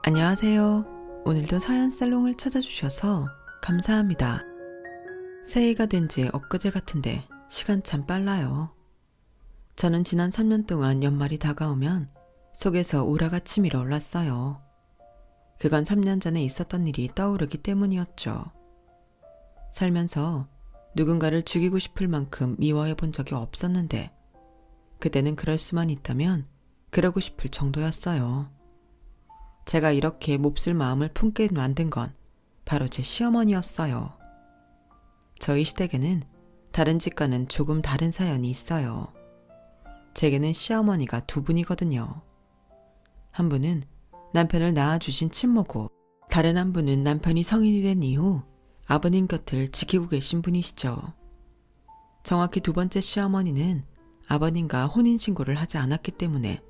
안녕하세요. 오늘도 서연살롱을 찾아주셔서 감사합니다. 새해가 된 지 엊그제 같은데 시간 참 빨라요. 저는 지난 3년 동안 연말이 다가오면 속에서 우라가 치밀어 올랐어요. 그건 3년 전에 있었던 일이 떠오르기 때문이었죠. 살면서 누군가를 죽이고 싶을 만큼 미워해 본 적이 없었는데 그때는 그럴 수만 있다면 그러고 싶을 정도였어요. 제가 이렇게 몹쓸 마음을 품게 만든 건 바로 제 시어머니였어요. 저희 시댁에는 다른 집과는 조금 다른 사연이 있어요. 제게는 시어머니가 두 분이거든요. 한 분은 남편을 낳아주신 친모고 다른 한 분은 남편이 성인이 된 이후 아버님 곁을 지키고 계신 분이시죠. 정확히 두 번째 시어머니는 아버님과 혼인신고를 하지 않았기 때문에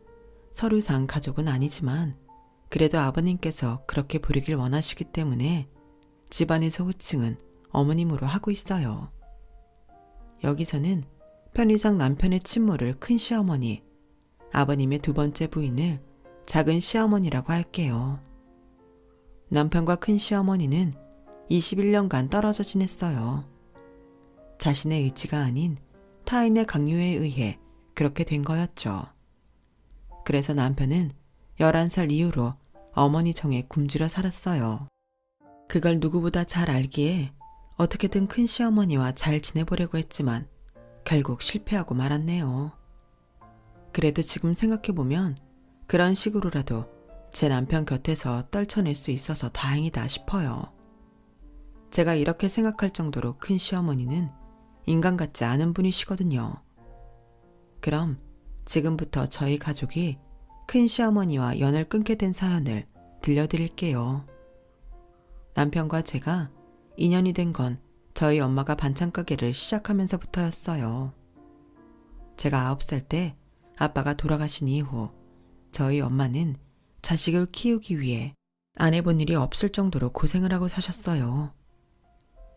서류상 가족은 아니지만 그래도 아버님께서 그렇게 부르길 원하시기 때문에 집안에서 호칭은 어머님으로 하고 있어요. 여기서는 편의상 남편의 친모를 큰 시어머니, 아버님의 두 번째 부인을 작은 시어머니라고 할게요. 남편과 큰 시어머니는 21년간 떨어져 지냈어요. 자신의 의지가 아닌 타인의 강요에 의해 그렇게 된 거였죠. 그래서 남편은 11살 이후로 어머니 정에 굶주려 살았어요. 그걸 누구보다 잘 알기에 어떻게든 큰 시어머니와 잘 지내보려고 했지만 결국 실패하고 말았네요. 그래도 지금 생각해보면 그런 식으로라도 제 남편 곁에서 떨쳐낼 수 있어서 다행이다 싶어요. 제가 이렇게 생각할 정도로 큰 시어머니는 인간 같지 않은 분이시거든요. 그럼 지금부터 저희 가족이 큰 시어머니와 연을 끊게 된 사연을 들려드릴게요. 남편과 제가 인연이 된 건 저희 엄마가 반찬 가게를 시작하면서부터였어요. 제가 9살 때 아빠가 돌아가신 이후 저희 엄마는 자식을 키우기 위해 안 해본 일이 없을 정도로 고생을 하고 사셨어요.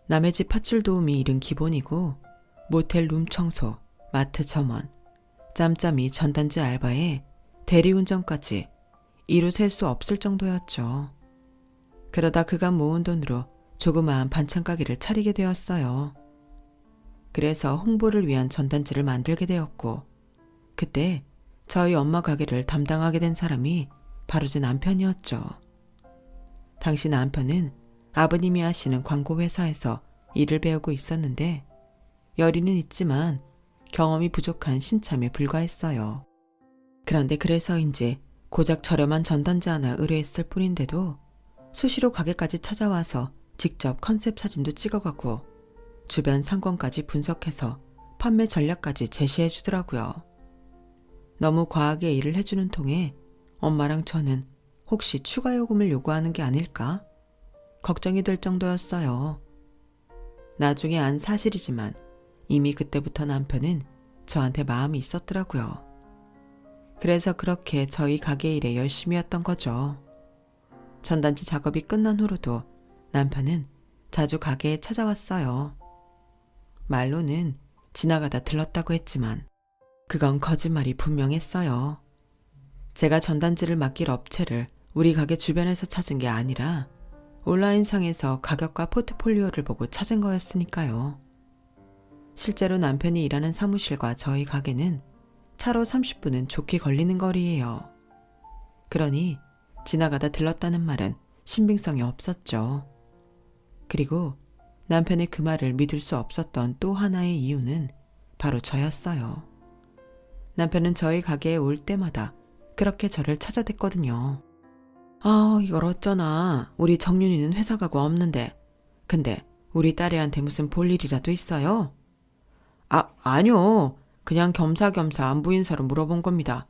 남의 집 팥줄 도우미 일은 기본이고 모텔 룸 청소, 마트 점원, 짬짬이 전단지 알바에 대리운전까지 이루 셀 수 없을 정도였죠. 그러다 그간 모은 돈으로 조그마한 반찬 가게를 차리게 되었어요. 그래서 홍보를 위한 전단지를 만들게 되었고 그때 저희 엄마 가게를 담당하게 된 사람이 바로 제 남편이었죠. 당시 남편은 아버님이 하시는 광고회사에서 일을 배우고 있었는데 열의는 있지만 경험이 부족한 신참에 불과했어요. 그런데 그래서인지 고작 저렴한 전단지 하나 의뢰했을 뿐인데도 수시로 가게까지 찾아와서 직접 컨셉 사진도 찍어가고 주변 상권까지 분석해서 판매 전략까지 제시해 주더라고요. 너무 과하게 일을 해주는 통에 엄마랑 저는 혹시 추가 요금을 요구하는 게 아닐까? 걱정이 될 정도였어요. 나중에 안 사실이지만 이미 그때부터 남편은 저한테 마음이 있었더라고요. 그래서 그렇게 저희 가게 일에 열심히 했던 거죠. 전단지 작업이 끝난 후로도 남편은 자주 가게에 찾아왔어요. 말로는 지나가다 들렀다고 했지만 그건 거짓말이 분명했어요. 제가 전단지를 맡길 업체를 우리 가게 주변에서 찾은 게 아니라 온라인상에서 가격과 포트폴리오를 보고 찾은 거였으니까요. 실제로 남편이 일하는 사무실과 저희 가게는 차로 30분은 좋게 걸리는 거리예요. 그러니 지나가다 들렀다는 말은 신빙성이 없었죠. 그리고 남편의 그 말을 믿을 수 없었던 또 하나의 이유는 바로 저였어요. 남편은 저희 가게에 올 때마다 그렇게 저를 찾아댔거든요. 이걸 어쩌나. 우리 정윤이는 회사 가고 없는데. 근데 우리 딸애한테 무슨 볼 일이라도 있어요? 아니요. 그냥 겸사겸사 안부 인사로 물어본 겁니다.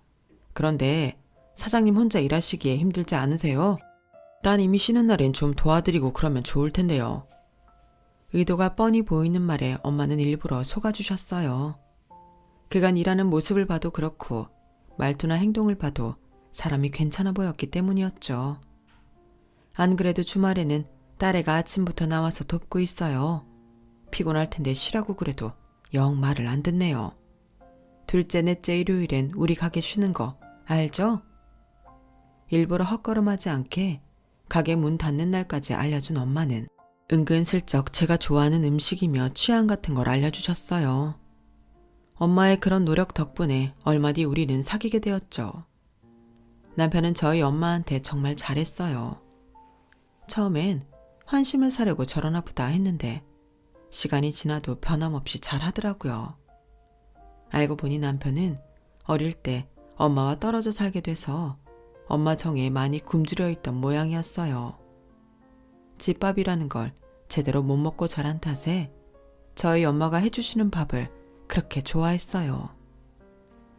그런데 사장님 혼자 일하시기에 힘들지 않으세요? 따님이 쉬는 날엔 좀 도와드리고 그러면 좋을 텐데요. 의도가 뻔히 보이는 말에 엄마는 일부러 속아주셨어요. 그간 일하는 모습을 봐도 그렇고 말투나 행동을 봐도 사람이 괜찮아 보였기 때문이었죠. 안 그래도 주말에는 딸애가 아침부터 나와서 돕고 있어요. 피곤할 텐데 쉬라고 그래도 영 말을 안 듣네요. 둘째, 넷째 일요일엔 우리 가게 쉬는 거 알죠? 일부러 헛걸음하지 않게 가게 문 닫는 날까지 알려준 엄마는 은근슬쩍 제가 좋아하는 음식이며 취향 같은 걸 알려주셨어요. 엄마의 그런 노력 덕분에 얼마 뒤 우리는 사귀게 되었죠. 남편은 저희 엄마한테 정말 잘했어요. 처음엔 환심을 사려고 저러나 보다 했는데 시간이 지나도 변함없이 잘하더라고요. 알고 보니 남편은 어릴 때 엄마와 떨어져 살게 돼서 엄마 정에 많이 굶주려 있던 모양이었어요. 집밥이라는 걸 제대로 못 먹고 자란 탓에 저희 엄마가 해주시는 밥을 그렇게 좋아했어요.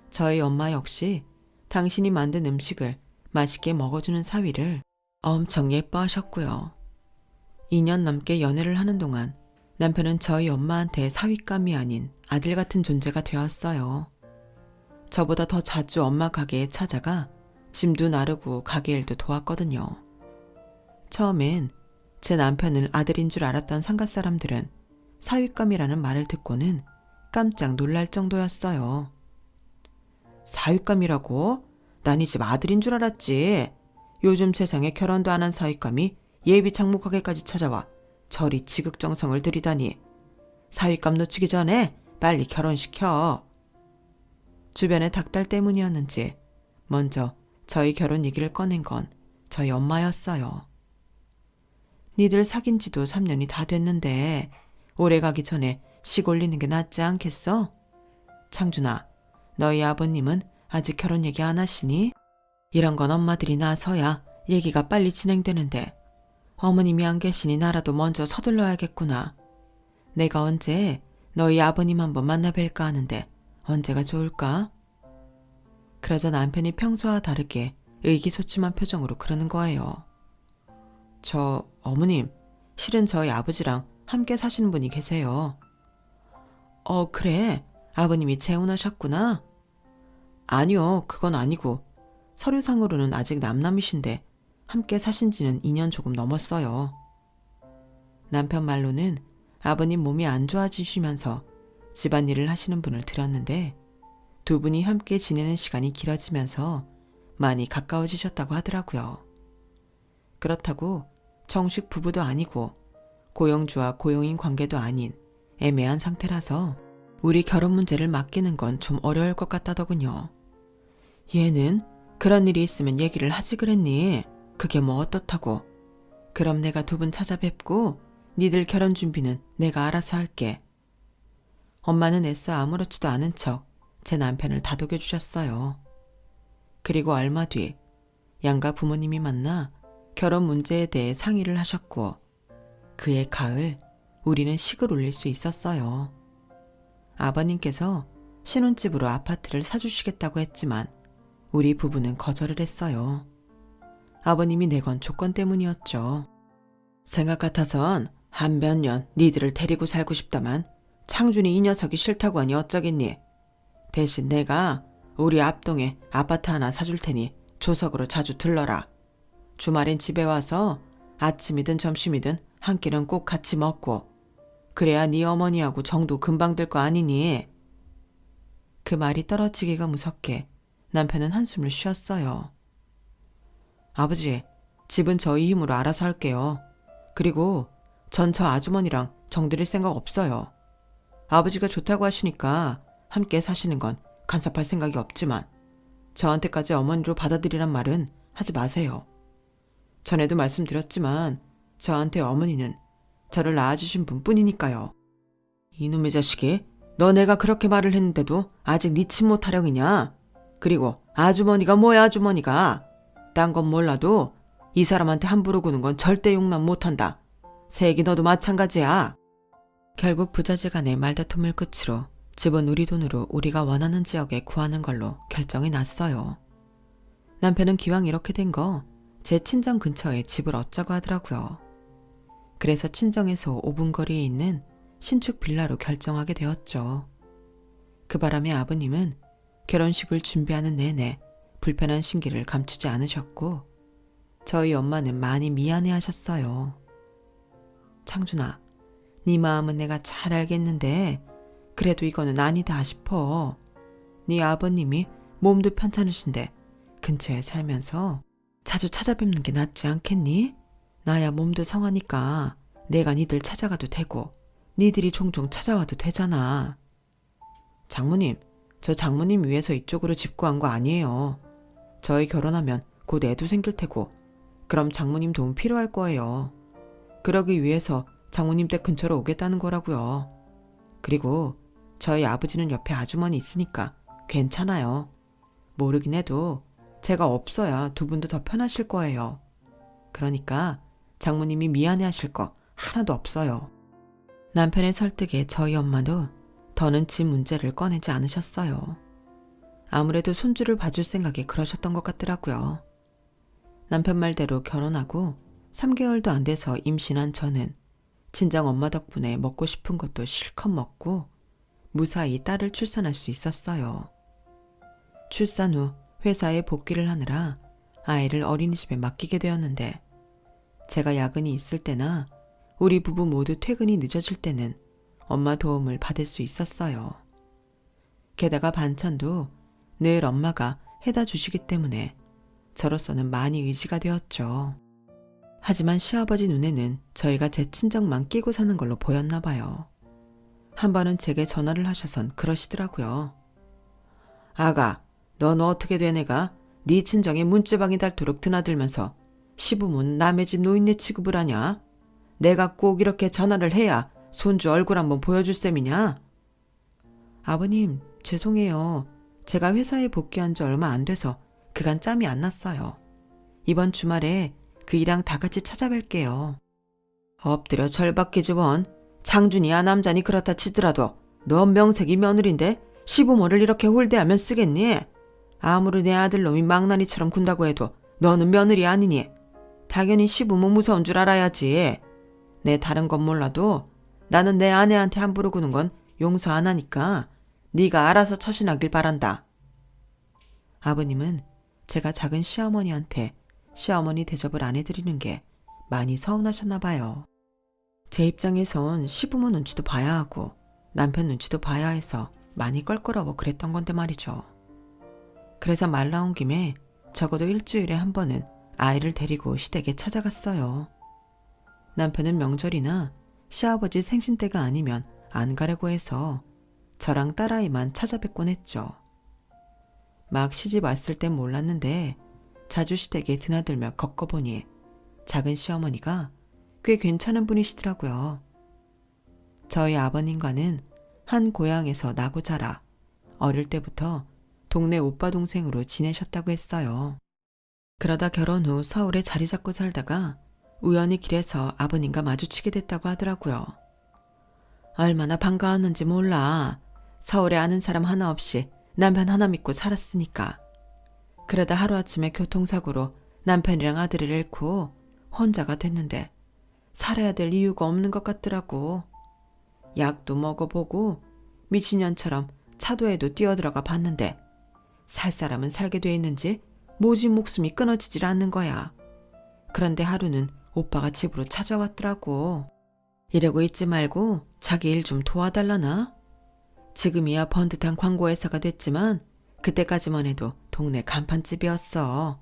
저희 엄마 역시 당신이 만든 음식을 맛있게 먹어주는 사위를 엄청 예뻐하셨고요. 2년 넘게 연애를 하는 동안 남편은 저희 엄마한테 사윗감이 아닌 아들 같은 존재가 되었어요. 저보다 더 자주 엄마 가게에 찾아가 짐도 나르고 가게 일도 도왔거든요. 처음엔 제 남편을 아들인 줄 알았던 상가 사람들은 사윗감이라는 말을 듣고는 깜짝 놀랄 정도였어요. 사윗감이라고? 난 이 집 아들인 줄 알았지. 요즘 세상에 결혼도 안 한 사윗감이 예비 장모가게까지 찾아와 저리 지극정성을 들이다니. 사윗감 놓치기 전에 빨리 결혼시켜. 주변의 닥달 때문이었는지 먼저 저희 결혼 얘기를 꺼낸 건 저희 엄마였어요. 니들 사귄 지도 3년이 다 됐는데 오래 가기 전에 식 올리는 게 낫지 않겠어? 창준아, 너희 아버님은 아직 결혼 얘기 안 하시니? 이런 건 엄마들이 나서야 얘기가 빨리 진행되는데 어머님이 안 계시니 나라도 먼저 서둘러야겠구나. 내가 언제 너희 아버님 한번 만나 뵐까 하는데 언제가 좋을까? 그러자 남편이 평소와 다르게 의기소침한 표정으로 그러는 거예요. 저 어머님, 실은 저희 아버지랑 함께 사시는 분이 계세요. 그래? 아버님이 재혼하셨구나? 아니요, 그건 아니고 서류상으로는 아직 남남이신데 함께 사신 지는 2년 조금 넘었어요. 남편 말로는 아버님 몸이 안 좋아지시면서 집안일을 하시는 분을 들었는데 두 분이 함께 지내는 시간이 길어지면서 많이 가까워지셨다고 하더라고요. 그렇다고 정식 부부도 아니고 고용주와 고용인 관계도 아닌 애매한 상태라서 우리 결혼 문제를 맡기는 건 좀 어려울 것 같다더군요. 얘는 그런 일이 있으면 얘기를 하지 그랬니? 그게 뭐 어떻다고. 그럼 내가 두 분 찾아뵙고 니들 결혼 준비는 내가 알아서 할게. 엄마는 애써 아무렇지도 않은 척 제 남편을 다독여 주셨어요. 그리고 얼마 뒤 양가 부모님이 만나 결혼 문제에 대해 상의를 하셨고 그해 가을 우리는 식을 올릴 수 있었어요. 아버님께서 신혼집으로 아파트를 사주시겠다고 했지만 우리 부부는 거절을 했어요. 아버님이 내건 조건 때문이었죠. 생각 같아선 한 몇 년 니들을 데리고 살고 싶다만 창준이 이 녀석이 싫다고 하니 어쩌겠니? 대신 내가 우리 앞동에 아파트 하나 사줄 테니 조석으로 자주 들러라. 주말엔 집에 와서 아침이든 점심이든 한 끼는 꼭 같이 먹고 그래야 네 어머니하고 정도 금방 들 거 아니니? 그 말이 떨어지기가 무섭게 남편은 한숨을 쉬었어요. 아버지, 집은 저희 힘으로 알아서 할게요. 그리고 전 저 아주머니랑 정들일 생각 없어요. 아버지가 좋다고 하시니까 함께 사시는 건 간섭할 생각이 없지만 저한테까지 어머니로 받아들이란 말은 하지 마세요. 전에도 말씀드렸지만 저한테 어머니는 저를 낳아주신 분뿐이니까요. 이놈의 자식이, 너 내가 그렇게 말을 했는데도 아직 네 친모 타령이냐? 그리고 아주머니가 뭐야 아주머니가. 딴 건 몰라도 이 사람한테 함부로 구는 건 절대 용납 못한다. 세기 너도 마찬가지야. 결국 부자지간의 말다툼을 끝으로 집은 우리 돈으로 우리가 원하는 지역에 구하는 걸로 결정이 났어요. 남편은 기왕 이렇게 된 거 제 친정 근처에 집을 얻자고 하더라고요. 그래서 친정에서 5분 거리에 있는 신축 빌라로 결정하게 되었죠. 그 바람에 아버님은 결혼식을 준비하는 내내 불편한 심기를 감추지 않으셨고 저희 엄마는 많이 미안해하셨어요. 창준아, 네 마음은 내가 잘 알겠는데 그래도 이거는 아니다 싶어. 네 아버님이 몸도 편찮으신데 근처에 살면서 자주 찾아뵙는 게 낫지 않겠니? 나야 몸도 성하니까 내가 니들 찾아가도 되고 니들이 종종 찾아와도 되잖아. 장모님, 저 장모님 위해서 이쪽으로 집 구한 거 아니에요. 저희 결혼하면 곧 애도 생길 테고 그럼 장모님 도움 필요할 거예요. 그러기 위해서 장모님 댁 근처로 오겠다는 거라고요. 그리고 저희 아버지는 옆에 아주머니 있으니까 괜찮아요. 모르긴 해도 제가 없어야 두 분도 더 편하실 거예요. 그러니까 장모님이 미안해하실 거 하나도 없어요. 남편의 설득에 저희 엄마도 더는 집 문제를 꺼내지 않으셨어요. 아무래도 손주를 봐줄 생각에 그러셨던 것 같더라고요. 남편 말대로 결혼하고 3개월도 안 돼서 임신한 저는 친정 엄마 덕분에 먹고 싶은 것도 실컷 먹고 무사히 딸을 출산할 수 있었어요. 출산 후 회사에 복귀를 하느라 아이를 어린이집에 맡기게 되었는데 제가 야근이 있을 때나 우리 부부 모두 퇴근이 늦어질 때는 엄마 도움을 받을 수 있었어요. 게다가 반찬도 늘 엄마가 해다 주시기 때문에 저로서는 많이 의지가 되었죠. 하지만 시아버지 눈에는 저희가 제 친정만 끼고 사는 걸로 보였나 봐요. 한 번은 제게 전화를 하셔선 그러시더라고요. 아가, 넌 어떻게 된 애가 네 친정에 문지방이 닳도록 드나들면서 시부모는 남의 집 노인네 취급을 하냐? 내가 꼭 이렇게 전화를 해야 손주 얼굴 한번 보여줄 셈이냐? 아버님, 죄송해요. 제가 회사에 복귀한 지 얼마 안 돼서 그간 짬이 안 났어요. 이번 주말에 그 이랑 다 같이 찾아뵐게요. 엎드려 절박해지 원. 장준이야 남자니 그렇다 치더라도 넌 명색이 며느린데 시부모를 이렇게 홀대하면 쓰겠니? 아무리 내 아들놈이 망나니처럼 군다고 해도 너는 며느리 아니니? 당연히 시부모 무서운 줄 알아야지. 내 다른 건 몰라도 나는 내 아내한테 함부로 구는 건 용서 안 하니까 네가 알아서 처신하길 바란다. 아버님은 제가 작은 시어머니한테 시어머니 대접을 안 해드리는 게 많이 서운하셨나 봐요. 제 입장에선 시부모 눈치도 봐야 하고 남편 눈치도 봐야 해서 많이 껄끄러워 그랬던 건데 말이죠. 그래서 말 나온 김에 적어도 일주일에 한 번은 아이를 데리고 시댁에 찾아갔어요. 남편은 명절이나 시아버지 생신 때가 아니면 안 가려고 해서 저랑 딸아이만 찾아뵙곤 했죠. 막 시집 왔을 땐 몰랐는데 자주 시댁에 드나들며 겪어보니 작은 시어머니가 꽤 괜찮은 분이시더라고요. 저희 아버님과는 한 고향에서 나고 자라 어릴 때부터 동네 오빠 동생으로 지내셨다고 했어요. 그러다 결혼 후 서울에 자리 잡고 살다가 우연히 길에서 아버님과 마주치게 됐다고 하더라고요. 얼마나 반가웠는지 몰라. 서울에 아는 사람 하나 없이 남편 하나 믿고 살았으니까. 그러다 하루아침에 교통사고로 남편이랑 아들을 잃고 혼자가 됐는데 살아야 될 이유가 없는 것 같더라고. 약도 먹어보고 미친년처럼 차도에도 뛰어들어가 봤는데 살 사람은 살게 돼 있는지 모진 목숨이 끊어지질 않는 거야. 그런데 하루는 오빠가 집으로 찾아왔더라고. 이러고 있지 말고 자기 일 좀 도와달라나? 지금이야 번듯한 광고회사가 됐지만 그때까지만 해도 동네 간판집이었어.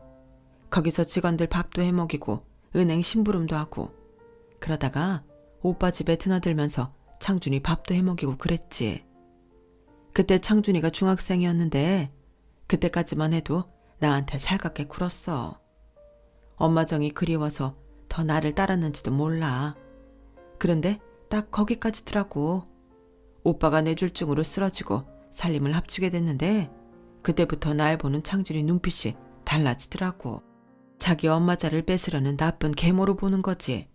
거기서 직원들 밥도 해먹이고 은행 심부름도 하고 그러다가 오빠 집에 드나들면서 창준이 밥도 해먹이고 그랬지. 그때 창준이가 중학생이었는데 그때까지만 해도 나한테 살갑게 굴었어. 엄마 정이 그리워서 더 나를 따랐는지도 몰라. 그런데 딱 거기까지더라고. 오빠가 뇌졸중으로 쓰러지고 살림을 합치게 됐는데 그때부터 날 보는 창준이 눈빛이 달라지더라고. 자기 엄마 자를 뺏으려는 나쁜 계모로 보는 거지.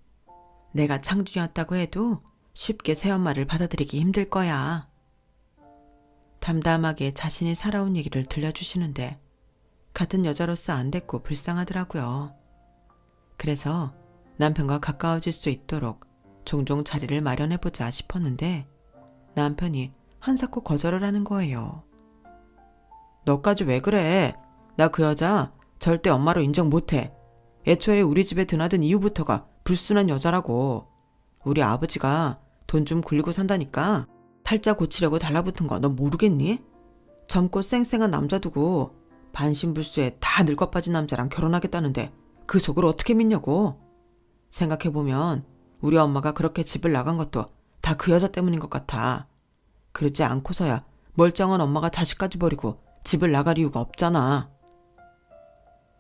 내가 창준이었다고 해도 쉽게 새엄마를 받아들이기 힘들 거야. 담담하게 자신이 살아온 얘기를 들려주시는데 같은 여자로서 안 됐고 불쌍하더라고요. 그래서 남편과 가까워질 수 있도록 종종 자리를 마련해보자 싶었는데 남편이 한사코 거절을 하는 거예요. 너까지 왜 그래? 나 그 여자 절대 엄마로 인정 못해. 애초에 우리 집에 드나든 이후부터가 불순한 여자라고. 우리 아버지가 돈 좀 굴리고 산다니까 팔자 고치려고 달라붙은 거 너 모르겠니? 젊고 쌩쌩한 남자 두고 반신불수에 다 늙어빠진 남자랑 결혼하겠다는데 그 속을 어떻게 믿냐고. 생각해보면 우리 엄마가 그렇게 집을 나간 것도 다 그 여자 때문인 것 같아. 그러지 않고서야 멀쩡한 엄마가 자식까지 버리고 집을 나갈 이유가 없잖아.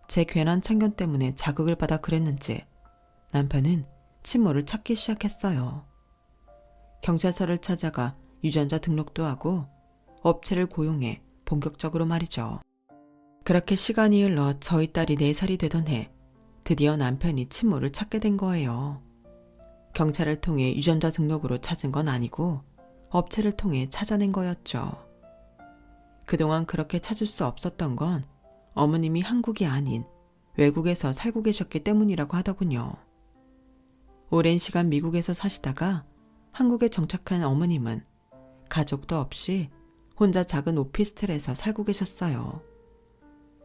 제 괜한 참견 때문에 자극을 받아 그랬는지 남편은 친모를 찾기 시작했어요. 경찰서를 찾아가 유전자 등록도 하고 업체를 고용해 본격적으로 말이죠. 그렇게 시간이 흘러 저희 딸이 4살이 되던 해 드디어 남편이 친모를 찾게 된 거예요. 경찰을 통해 유전자 등록으로 찾은 건 아니고 업체를 통해 찾아낸 거였죠. 그동안 그렇게 찾을 수 없었던 건 어머님이 한국이 아닌 외국에서 살고 계셨기 때문이라고 하더군요. 오랜 시간 미국에서 사시다가 한국에 정착한 어머님은 가족도 없이 혼자 작은 오피스텔에서 살고 계셨어요.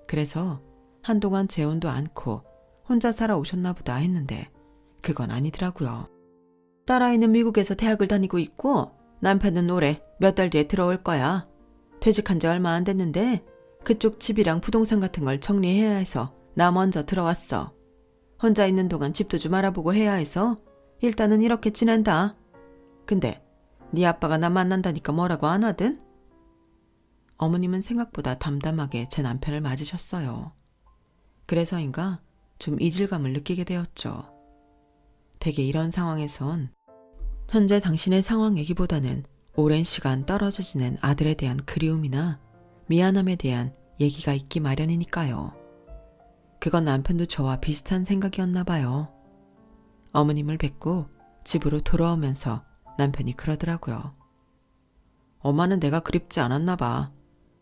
그래서 한동안 재혼도 않고 혼자 살아오셨나 보다 했는데 그건 아니더라고요. 딸아이는 미국에서 대학을 다니고 있고 남편은 올해 몇 달 뒤에 들어올 거야. 퇴직한 지 얼마 안 됐는데 그쪽 집이랑 부동산 같은 걸 정리해야 해서 나 먼저 들어왔어. 혼자 있는 동안 집도 좀 알아보고 해야 해서 일단은 이렇게 지낸다. 근데 네 아빠가 나 만난다니까 뭐라고 안 하든? 어머님은 생각보다 담담하게 제 남편을 맞으셨어요. 그래서인가 좀 이질감을 느끼게 되었죠. 대개 이런 상황에선 현재 당신의 상황 얘기보다는 오랜 시간 떨어져 지낸 아들에 대한 그리움이나 미안함에 대한 얘기가 있기 마련이니까요. 그건 남편도 저와 비슷한 생각이었나 봐요. 어머님을 뵙고 집으로 돌아오면서 남편이 그러더라고요. 엄마는 내가 그립지 않았나 봐.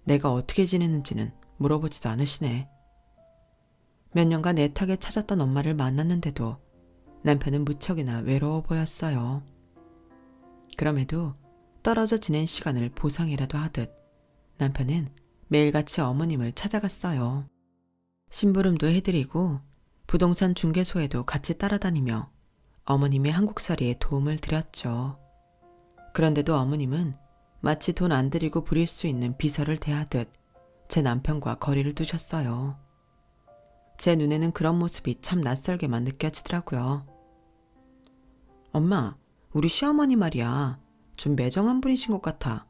내가 어떻게 지냈는지는 물어보지도 않으시네. 몇 년간 애타게 찾았던 엄마를 만났는데도 남편은 무척이나 외로워 보였어요. 그럼에도 떨어져 지낸 시간을 보상이라도 하듯 남편은 매일같이 어머님을 찾아갔어요. 심부름도 해드리고 부동산 중개소에도 같이 따라다니며 어머님의 한국살이에 도움을 드렸죠. 그런데도 어머님은 마치 돈 안 들이고 부릴 수 있는 비서를 대하듯 제 남편과 거리를 두셨어요. 제 눈에는 그런 모습이 참 낯설게만 느껴지더라고요. 엄마, 우리 시어머니 말이야. 좀 매정한 분이신 것 같아.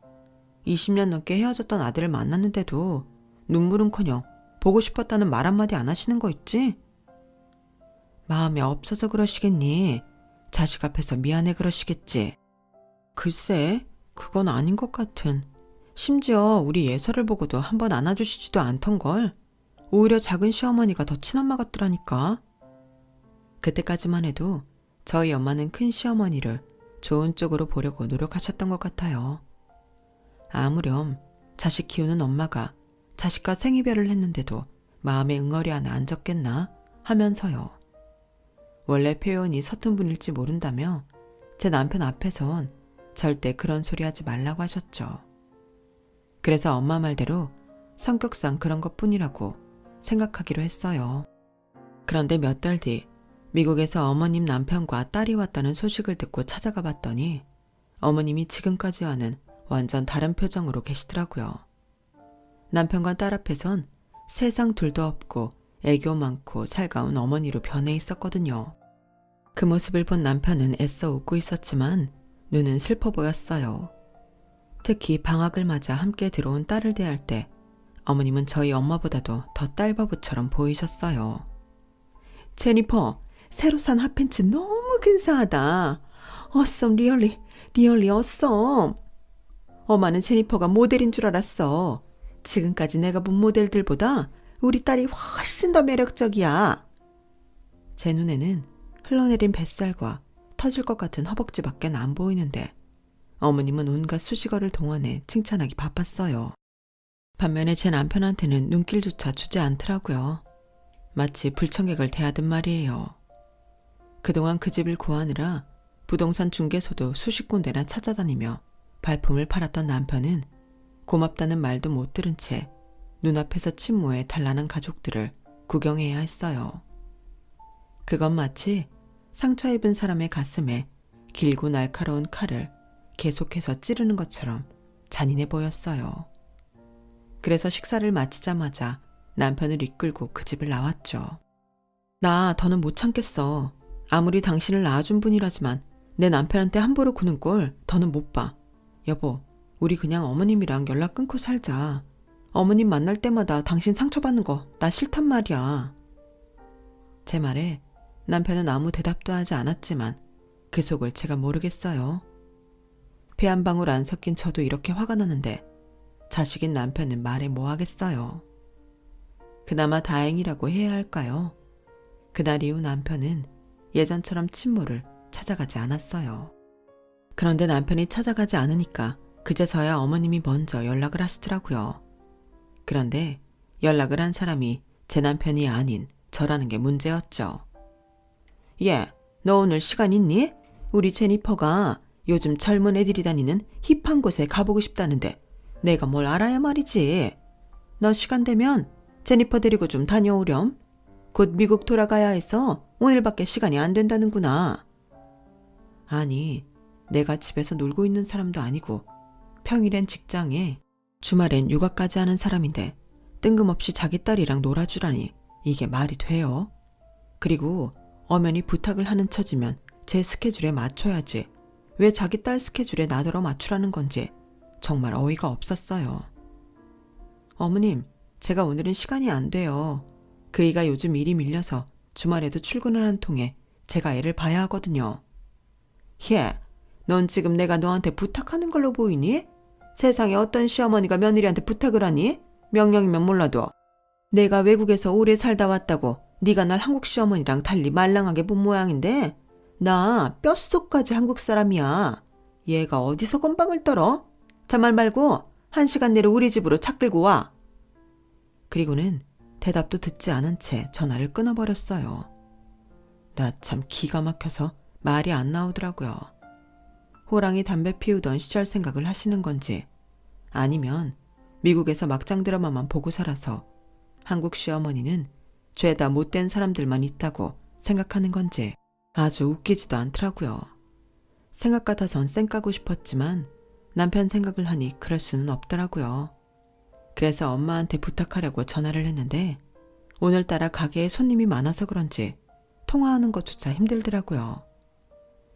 20년 넘게 헤어졌던 아들을 만났는데도 눈물은커녕 보고 싶었다는 말 한마디 안 하시는 거 있지? 마음이 없어서 그러시겠니? 자식 앞에서 미안해 그러시겠지? 글쎄, 그건 아닌 것 같은. 심지어 우리 예서를 보고도 한번 안아주시지도 않던걸. 오히려 작은 시어머니가 더 친엄마 같더라니까. 그때까지만 해도 저희 엄마는 큰 시어머니를 좋은 쪽으로 보려고 노력하셨던 것 같아요. 아무렴 자식 키우는 엄마가 자식과 생이별을 했는데도 마음에 응어리 하나 안 적겠나 하면서요. 원래 표현이 서툰 분일지 모른다며 제 남편 앞에선 절대 그런 소리 하지 말라고 하셨죠. 그래서 엄마 말대로 성격상 그런 것뿐이라고 생각하기로 했어요. 그런데 몇 달 뒤 미국에서 어머님 남편과 딸이 왔다는 소식을 듣고 찾아가 봤더니 어머님이 지금까지와는 완전 다른 표정으로 계시더라고요. 남편과 딸 앞에선 세상 둘도 없고 애교 많고 살가운 어머니로 변해 있었거든요. 그 모습을 본 남편은 애써 웃고 있었지만 눈은 슬퍼 보였어요. 특히 방학을 맞아 함께 들어온 딸을 대할 때 어머님은 저희 엄마보다도 더 딸바보처럼 보이셨어요. 제니퍼, 새로 산 핫팬츠 너무 근사하다. Awesome, really awesome. 엄마는 제니퍼가 모델인 줄 알았어. 지금까지 내가 본 모델들보다 우리 딸이 훨씬 더 매력적이야. 제 눈에는 흘러내린 뱃살과 터질 것 같은 허벅지밖엔 안 보이는데 어머님은 온갖 수식어를 동원해 칭찬하기 바빴어요. 반면에 제 남편한테는 눈길조차 주지 않더라고요. 마치 불청객을 대하듯 말이에요. 그동안 그 집을 구하느라 부동산 중개소도 수십 군데나 찾아다니며 발품을 팔았던 남편은 고맙다는 말도 못 들은 채 눈앞에서 침모해 단란한 가족들을 구경해야 했어요. 그건 마치 상처 입은 사람의 가슴에 길고 날카로운 칼을 계속해서 찌르는 것처럼 잔인해 보였어요. 그래서 식사를 마치자마자 남편을 이끌고 그 집을 나왔죠. 나 더는 못 참겠어. 아무리 당신을 낳아준 분이라지만 내 남편한테 함부로 구는 꼴 더는 못 봐. 여보, 우리 그냥 어머님이랑 연락 끊고 살자. 어머님 만날 때마다 당신 상처받는 거 나 싫단 말이야. 제 말에 남편은 아무 대답도 하지 않았지만 그 속을 제가 모르겠어요. 피 한 방울 안 섞인 저도 이렇게 화가 나는데 자식인 남편은 말해 뭐 하겠어요. 그나마 다행이라고 해야 할까요? 그날 이후 남편은 예전처럼 친모를 찾아가지 않았어요. 그런데 남편이 찾아가지 않으니까 그제서야 어머님이 먼저 연락을 하시더라고요. 그런데 연락을 한 사람이 제 남편이 아닌 저라는 게 문제였죠. 예, 너 오늘 시간 있니? 우리 제니퍼가 요즘 젊은 애들이 다니는 힙한 곳에 가보고 싶다는데 내가 뭘 알아야 말이지. 너 시간 되면 제니퍼 데리고 좀 다녀오렴. 곧 미국 돌아가야 해서 오늘밖에 시간이 안 된다는구나. 아니, 내가 집에서 놀고 있는 사람도 아니고 평일엔 직장에 주말엔 육아까지 하는 사람인데 뜬금없이 자기 딸이랑 놀아주라니 이게 말이 돼요? 그리고 엄연히 부탁을 하는 처지면 제 스케줄에 맞춰야지. 왜 자기 딸 스케줄에 나더러 맞추라는 건지 정말 어이가 없었어요. 어머님, 제가 오늘은 시간이 안 돼요. 그이가 요즘 일이 밀려서 주말에도 출근을 한 통에 제가 애를 봐야 하거든요. 예, 넌 지금 내가 너한테 부탁하는 걸로 보이니? 세상에 어떤 시어머니가 며느리한테 부탁을 하니? 명령이면 몰라도. 내가 외국에서 오래 살다 왔다고 네가 날 한국 시어머니랑 달리 말랑하게 본 모양인데 나 뼛속까지 한국 사람이야. 얘가 어디서 건방을 떨어? 잔말 말고 1시간 내로 우리 집으로 차 끌고 와. 그리고는 대답도 듣지 않은 채 전화를 끊어버렸어요. 나 참 기가 막혀서 말이 안 나오더라고요. 호랑이 담배 피우던 시절 생각을 하시는 건지 아니면 미국에서 막장 드라마만 보고 살아서 한국 시어머니는 죄다 못된 사람들만 있다고 생각하는 건지 아주 웃기지도 않더라고요. 생각 같아선 쌩 까고 싶었지만 남편 생각을 하니 그럴 수는 없더라고요. 그래서 엄마한테 부탁하려고 전화를 했는데 오늘따라 가게에 손님이 많아서 그런지 통화하는 것조차 힘들더라고요.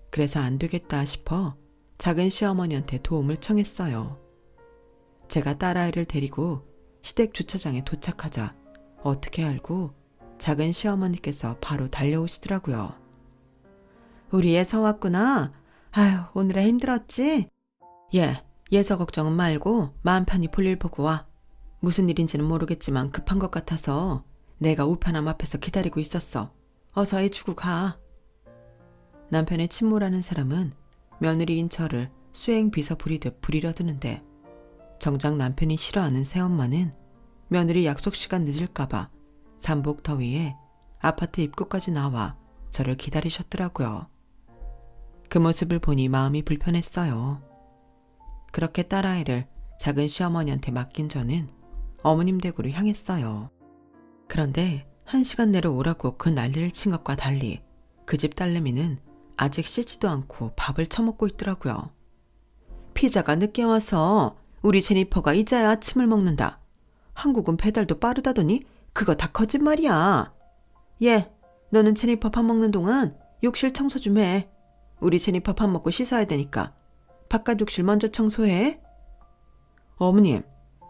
그래서 안 되겠다 싶어 작은 시어머니한테 도움을 청했어요. 제가 딸아이를 데리고 시댁 주차장에 도착하자 어떻게 알고 작은 시어머니께서 바로 달려오시더라고요. 우리 예서 왔구나. 아휴, 오늘은 힘들었지? 예, 예서 걱정은 말고 마음 편히 볼일 보고 와. 무슨 일인지는 모르겠지만 급한 것 같아서 내가 우편함 앞에서 기다리고 있었어. 어서 해주고 가. 남편의 친모라는 사람은 며느리인 저를 수행 비서 부리듯 부리려 드는데 정작 남편이 싫어하는 새엄마는 며느리 약속 시간 늦을까봐 잠복 더위에 아파트 입구까지 나와 저를 기다리셨더라고요. 그 모습을 보니 마음이 불편했어요. 그렇게 딸아이를 작은 시어머니한테 맡긴 저는 어머님 댁으로 향했어요. 그런데 1시간 내로 오라고 그 난리를 친 것과 달리 그 집 딸내미는 아직 씻지도 않고 밥을 처먹고 있더라고요. 피자가 늦게 와서 우리 제니퍼가 이제야 아침을 먹는다. 한국은 배달도 빠르다더니 그거 다 거짓말이야. 예, 너는 제니퍼 밥 먹는 동안 욕실 청소 좀 해. 우리 제니퍼 밥 먹고 씻어야 되니까 바깥 욕실 먼저 청소해. 어머님,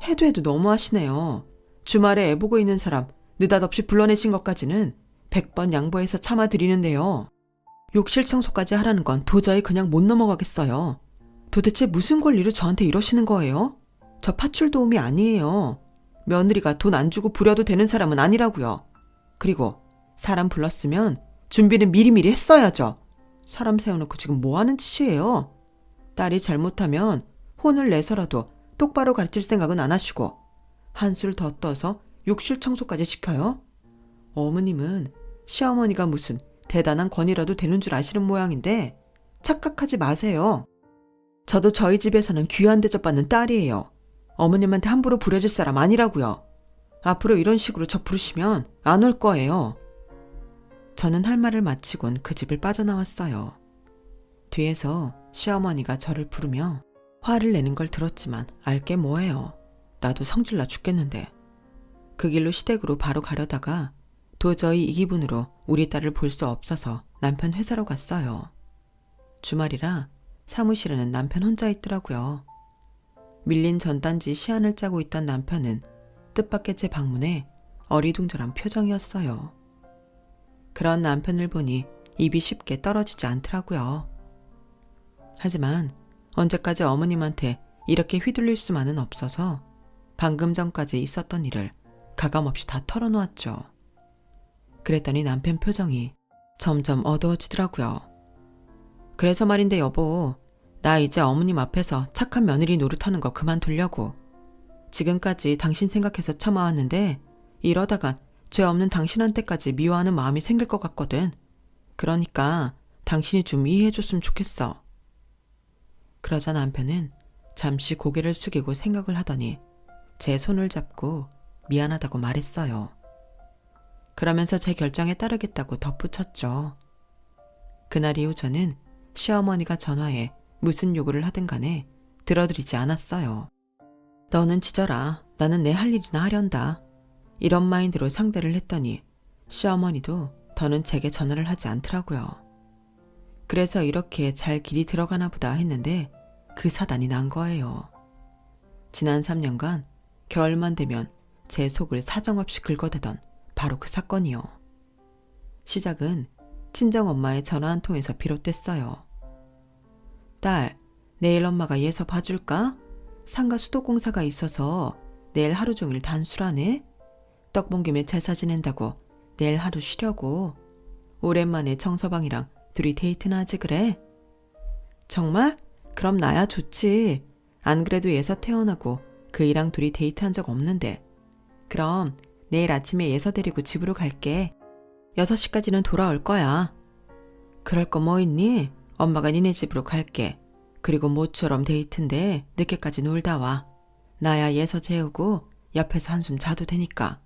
해도 너무하시네요. 주말에 애 보고 있는 사람 느닷없이 불러내신 것까지는 100번 양보해서 참아드리는데요. 욕실 청소까지 하라는 건 도저히 그냥 못 넘어가겠어요. 도대체 무슨 권리로 저한테 이러시는 거예요? 저 파출 도우미 아니에요. 며느리가 돈 안 주고 부려도 되는 사람은 아니라고요. 그리고 사람 불렀으면 준비는 미리미리 했어야죠. 사람 세워놓고 지금 뭐 하는 짓이에요? 딸이 잘못하면 혼을 내서라도 똑바로 가르칠 생각은 안 하시고 한술 더 떠서 욕실 청소까지 시켜요? 어머님은 시어머니가 무슨 대단한 권위라도 되는 줄 아시는 모양인데 착각하지 마세요. 저도 저희 집에서는 귀한 대접받는 딸이에요. 어머님한테 함부로 부려질 사람 아니라고요. 앞으로 이런 식으로 저 부르시면 안 올 거예요. 저는 할 말을 마치곤 그 집을 빠져나왔어요. 뒤에서 시어머니가 저를 부르며 화를 내는 걸 들었지만 알게 뭐예요. 나도 성질나 죽겠는데. 그 길로 시댁으로 바로 가려다가 도저히 이 기분으로 우리 딸을 볼 수 없어서 남편 회사로 갔어요. 주말이라 사무실에는 남편 혼자 있더라고요. 밀린 전단지 시안을 짜고 있던 남편은 뜻밖의 제 방문에 어리둥절한 표정이었어요. 그런 남편을 보니 입이 쉽게 떨어지지 않더라고요. 하지만 언제까지 어머님한테 이렇게 휘둘릴 수만은 없어서 방금 전까지 있었던 일을 가감없이 다 털어놓았죠. 그랬더니 남편 표정이 점점 어두워지더라고요. 그래서 말인데 여보, 나 이제 어머님 앞에서 착한 며느리 노릇하는 거 그만두려고. 지금까지 당신 생각해서 참아왔는데 이러다간 죄 없는 당신한테까지 미워하는 마음이 생길 것 같거든. 그러니까 당신이 좀 이해해줬으면 좋겠어. 그러자 남편은 잠시 고개를 숙이고 생각을 하더니 제 손을 잡고 미안하다고 말했어요. 그러면서 제 결정에 따르겠다고 덧붙였죠. 그날 이후 저는 시어머니가 전화해 무슨 요구를 하든 간에 들어드리지 않았어요. 너는 지져라. 나는 내 할 일이나 하련다. 이런 마인드로 상대를 했더니 시어머니도 더는 제게 전화를 하지 않더라고요. 그래서 이렇게 잘 길이 들어가나 보다 했는데 그 사단이 난 거예요. 지난 3년간 겨울만 되면 제 속을 사정없이 긁어대던 바로 그 사건이요. 시작은 친정엄마의 전화 한 통에서 비롯됐어요. 딸, 내일 엄마가 예서 봐줄까? 상가 수도공사가 있어서 내일 하루 종일 단술하네? 떡 본 김에 제사 지낸다고 내일 하루 쉬려고. 오랜만에 정서방이랑 둘이 데이트나 하지 그래? 정말? 그럼 나야 좋지. 안 그래도 예서 태어나고 그이랑 둘이 데이트한 적 없는데. 그럼 내일 아침에 예서 데리고 집으로 갈게. 6시까지는 돌아올 거야. 그럴 거 뭐 있니? 엄마가 니네 집으로 갈게. 그리고 모처럼 데이트인데 늦게까지 놀다 와. 나야 예서 재우고 옆에서 한숨 자도 되니까.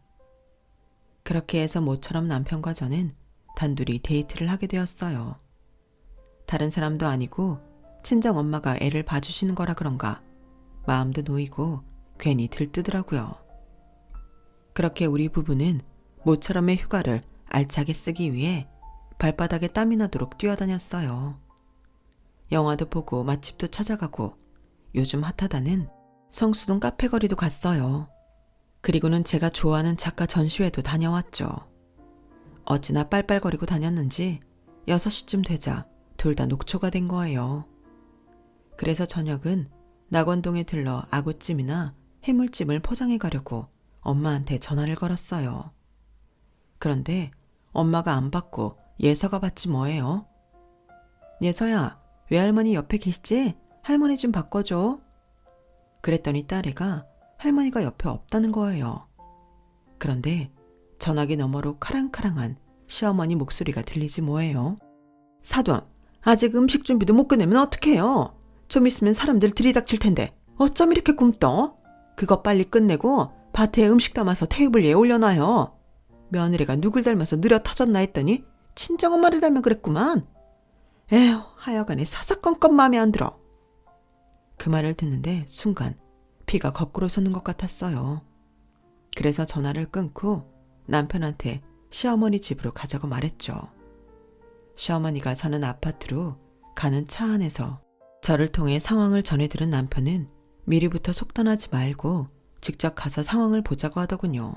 그렇게 해서 모처럼 남편과 저는 단둘이 데이트를 하게 되었어요. 다른 사람도 아니고 친정엄마가 애를 봐주시는 거라 그런가 마음도 놓이고 괜히 들뜨더라고요. 그렇게 우리 부부는 모처럼의 휴가를 알차게 쓰기 위해 발바닥에 땀이 나도록 뛰어다녔어요. 영화도 보고 맛집도 찾아가고 요즘 핫하다는 성수동 카페거리도 갔어요. 그리고는 제가 좋아하는 작가 전시회도 다녀왔죠. 어찌나 빨빨거리고 다녔는지 6시쯤 되자 둘 다 녹초가 된 거예요. 그래서 저녁은 낙원동에 들러 아구찜이나 해물찜을 포장해 가려고 엄마한테 전화를 걸었어요. 그런데 엄마가 안 받고 예서가 받지 뭐예요? 예서야, 외할머니 옆에 계시지? 할머니 좀 바꿔줘. 그랬더니 딸애가 할머니가 옆에 없다는 거예요. 그런데 전화기 너머로 카랑카랑한 시어머니 목소리가 들리지 뭐예요? 사돈, 아직 음식 준비도 못 끝내면 어떡해요? 좀 있으면 사람들 들이닥칠 텐데 어쩜 이렇게 굼떠? 그거 빨리 끝내고 밭에 음식 담아서 테이블 위에 올려놔요. 며느리가 누굴 닮아서 느려 터졌나 했더니 친정엄마를 닮아 그랬구만. 에휴, 하여간에 사사건건 마음에 안 들어. 그 말을 듣는데 순간 피가 거꾸로 솟는 것 같았어요. 그래서 전화를 끊고 남편한테 시어머니 집으로 가자고 말했죠. 시어머니가 사는 아파트로 가는 차 안에서 저를 통해 상황을 전해들은 남편은 미리부터 속단하지 말고 직접 가서 상황을 보자고 하더군요.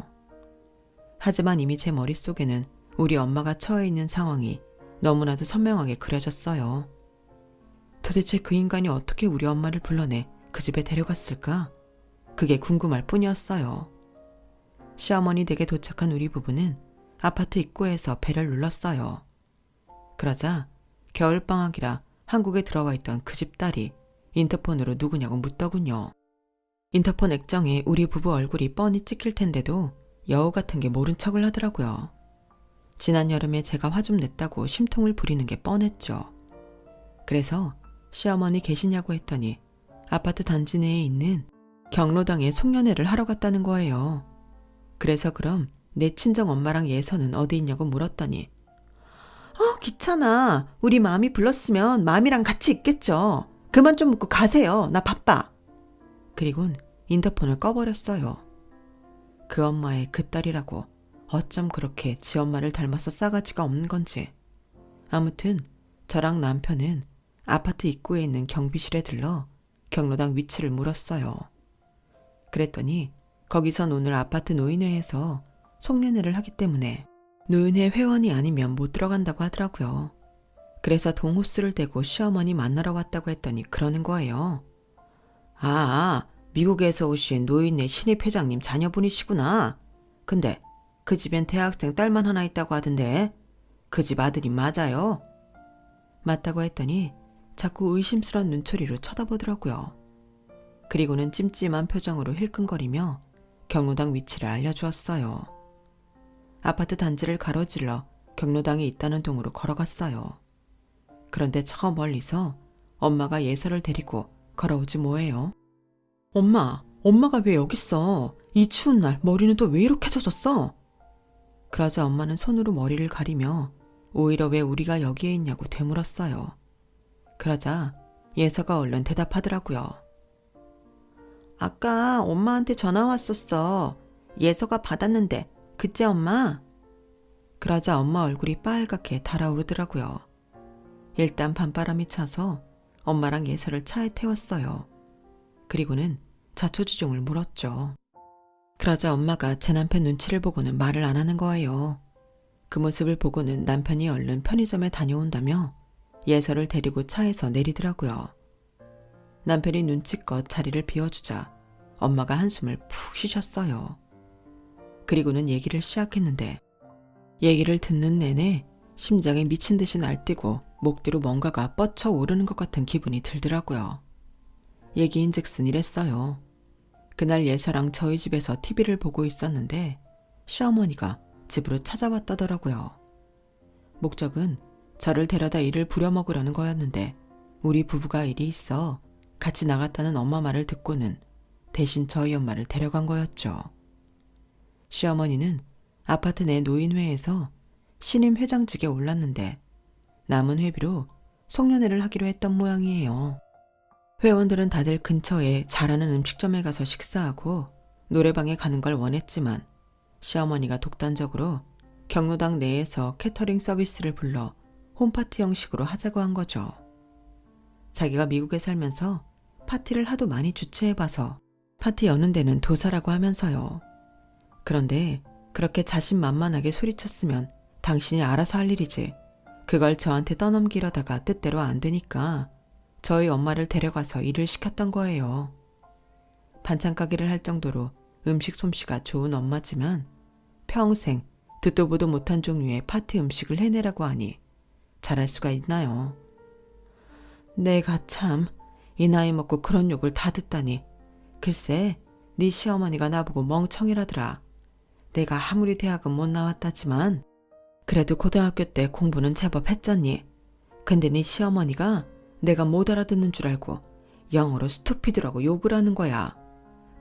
하지만 이미 제 머릿속에는 우리 엄마가 처해 있는 상황이 너무나도 선명하게 그려졌어요. 도대체 그 인간이 어떻게 우리 엄마를 불러내 그 집에 데려갔을까? 그게 궁금할 뿐이었어요. 시어머니 댁에 도착한 우리 부부는 아파트 입구에서 벨을 눌렀어요. 그러자 겨울방학이라 한국에 들어와 있던 그 집 딸이 인터폰으로 누구냐고 묻더군요. 인터폰 액정에 우리 부부 얼굴이 뻔히 찍힐 텐데도 여우 같은 게 모른 척을 하더라고요. 지난 여름에 제가 화 좀 냈다고 심통을 부리는 게 뻔했죠. 그래서 시어머니 계시냐고 했더니 아파트 단지 내에 있는 경로당에 송년회를 하러 갔다는 거예요. 그래서 그럼 내 친정엄마랑 예서는 어디 있냐고 물었더니 귀찮아. 우리 마음이 불렀으면 마음이랑 같이 있겠죠. 그만 좀 묻고 가세요. 나 바빠. 그리곤 인터폰을 꺼버렸어요. 그 엄마의 그 딸이라고 어쩜 그렇게 지 엄마를 닮아서 싸가지가 없는 건지. 아무튼 저랑 남편은 아파트 입구에 있는 경비실에 들러 경로당 위치를 물었어요. 그랬더니 거기선 오늘 아파트 노인회에서 송년회를 하기 때문에 노인회 회원이 아니면 못 들어간다고 하더라고요. 그래서 동호수를 대고 시어머니 만나러 왔다고 했더니 그러는 거예요. 아, 미국에서 오신 노인회 신입 회장님 자녀분이시구나. 근데 그 집엔 대학생 딸만 하나 있다고 하던데 그 집 아들이 맞아요? 맞다고 했더니 자꾸 의심스러운 눈초리로 쳐다보더라고요. 그리고는 찜찜한 표정으로 힐끔거리며 경로당 위치를 알려주었어요. 아파트 단지를 가로질러 경로당이 있다는 동으로 걸어갔어요. 그런데 저 멀리서 엄마가 예서를 데리고 걸어오지 뭐예요. 엄마가 왜 여기 있어? 이 추운 날 머리는 또 왜 이렇게 젖었어? 그러자 엄마는 손으로 머리를 가리며 오히려 왜 우리가 여기에 있냐고 되물었어요. 그러자 예서가 얼른 대답하더라고요. 아까 엄마한테 전화 왔었어. 예서가 받았는데 그치 엄마? 그러자 엄마 얼굴이 빨갛게 달아오르더라고요. 일단 밤바람이 차서 엄마랑 예서를 차에 태웠어요. 그리고는 자초지종을 물었죠. 그러자 엄마가 제 남편 눈치를 보고는 말을 안 하는 거예요. 그 모습을 보고는 남편이 얼른 편의점에 다녀온다며 예서를 데리고 차에서 내리더라고요. 남편이 눈치껏 자리를 비워주자 엄마가 한숨을 푹 쉬셨어요. 그리고는 얘기를 시작했는데 얘기를 듣는 내내 심장이 미친 듯이 날뛰고 목 뒤로 뭔가가 뻗쳐 오르는 것 같은 기분이 들더라고요. 얘기인즉슨 이랬어요. 그날 예서랑 저희 집에서 TV를 보고 있었는데 시어머니가 집으로 찾아왔다더라고요. 목적은 저를 데려다 일을 부려먹으려는 거였는데 우리 부부가 일이 있어 같이 나갔다는 엄마 말을 듣고는 대신 저희 엄마를 데려간 거였죠. 시어머니는 아파트 내 노인회에서 신임 회장직에 올랐는데 남은 회비로 송년회를 하기로 했던 모양이에요. 회원들은 다들 근처에 잘하는 음식점에 가서 식사하고 노래방에 가는 걸 원했지만 시어머니가 독단적으로 경로당 내에서 캐터링 서비스를 불러 홈파티 형식으로 하자고 한 거죠. 자기가 미국에 살면서 파티를 하도 많이 주최해봐서 파티 여는 데는 도사라고 하면서요. 그런데 그렇게 자신만만하게 소리쳤으면 당신이 알아서 할 일이지. 그걸 저한테 떠넘기려다가 뜻대로 안 되니까 저희 엄마를 데려가서 일을 시켰던 거예요. 반찬 가게를 할 정도로 음식 솜씨가 좋은 엄마지만 평생 듣도 보도 못한 종류의 파티 음식을 해내라고 하니 잘할 수가 있나요? 내가 참 이 나이 먹고 그런 욕을 다 듣다니. 글쎄 네 시어머니가 나보고 멍청이라더라. 내가 아무리 대학은 못 나왔다지만 그래도 고등학교 때 공부는 제법 했잖니. 근데 네 시어머니가 내가 못 알아듣는 줄 알고 영어로 스투피드라고 욕을 하는 거야.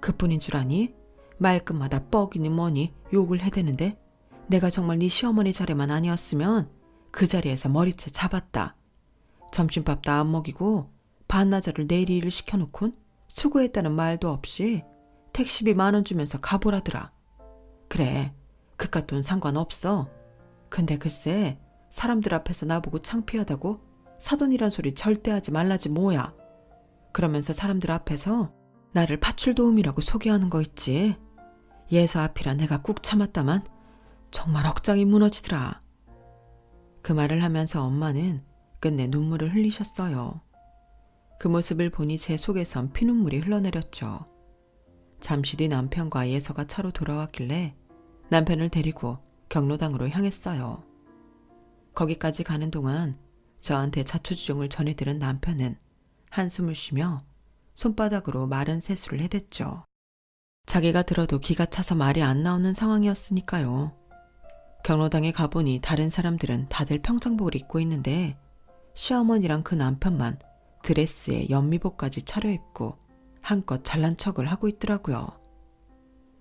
그뿐인 줄 아니? 말끝마다 뻑이니 뭐니 욕을 해대는데 내가 정말 네 시어머니 자리만 아니었으면 그 자리에서 머리채 잡았다. 점심밥도 안 먹이고 반나절을 내일 일을 시켜놓곤 수고했다는 말도 없이 택시비 10,000원 주면서 가보라더라. 그래, 그깟 돈 상관없어. 근데 글쎄 사람들 앞에서 나보고 창피하다고 사돈이란 소리 절대 하지 말라지 뭐야. 그러면서 사람들 앞에서 나를 파출도움이라고 소개하는 거 있지. 예서 앞이라 내가 꾹 참았다만 정말 억장이 무너지더라. 그 말을 하면서 엄마는 끝내 눈물을 흘리셨어요. 그 모습을 보니 제 속에선 피눈물이 흘러내렸죠. 잠시 뒤 남편과 예서가 차로 돌아왔길래 남편을 데리고 경로당으로 향했어요. 거기까지 가는 동안 저한테 자초지종을 전해들은 남편은 한숨을 쉬며 손바닥으로 마른 세수를 해댔죠. 자기가 들어도 기가 차서 말이 안 나오는 상황이었으니까요. 경로당에 가보니 다른 사람들은 다들 평상복을 입고 있는데 시어머니랑 그 남편만 드레스에 연미복까지 차려입고 한껏 잘난 척을 하고 있더라고요.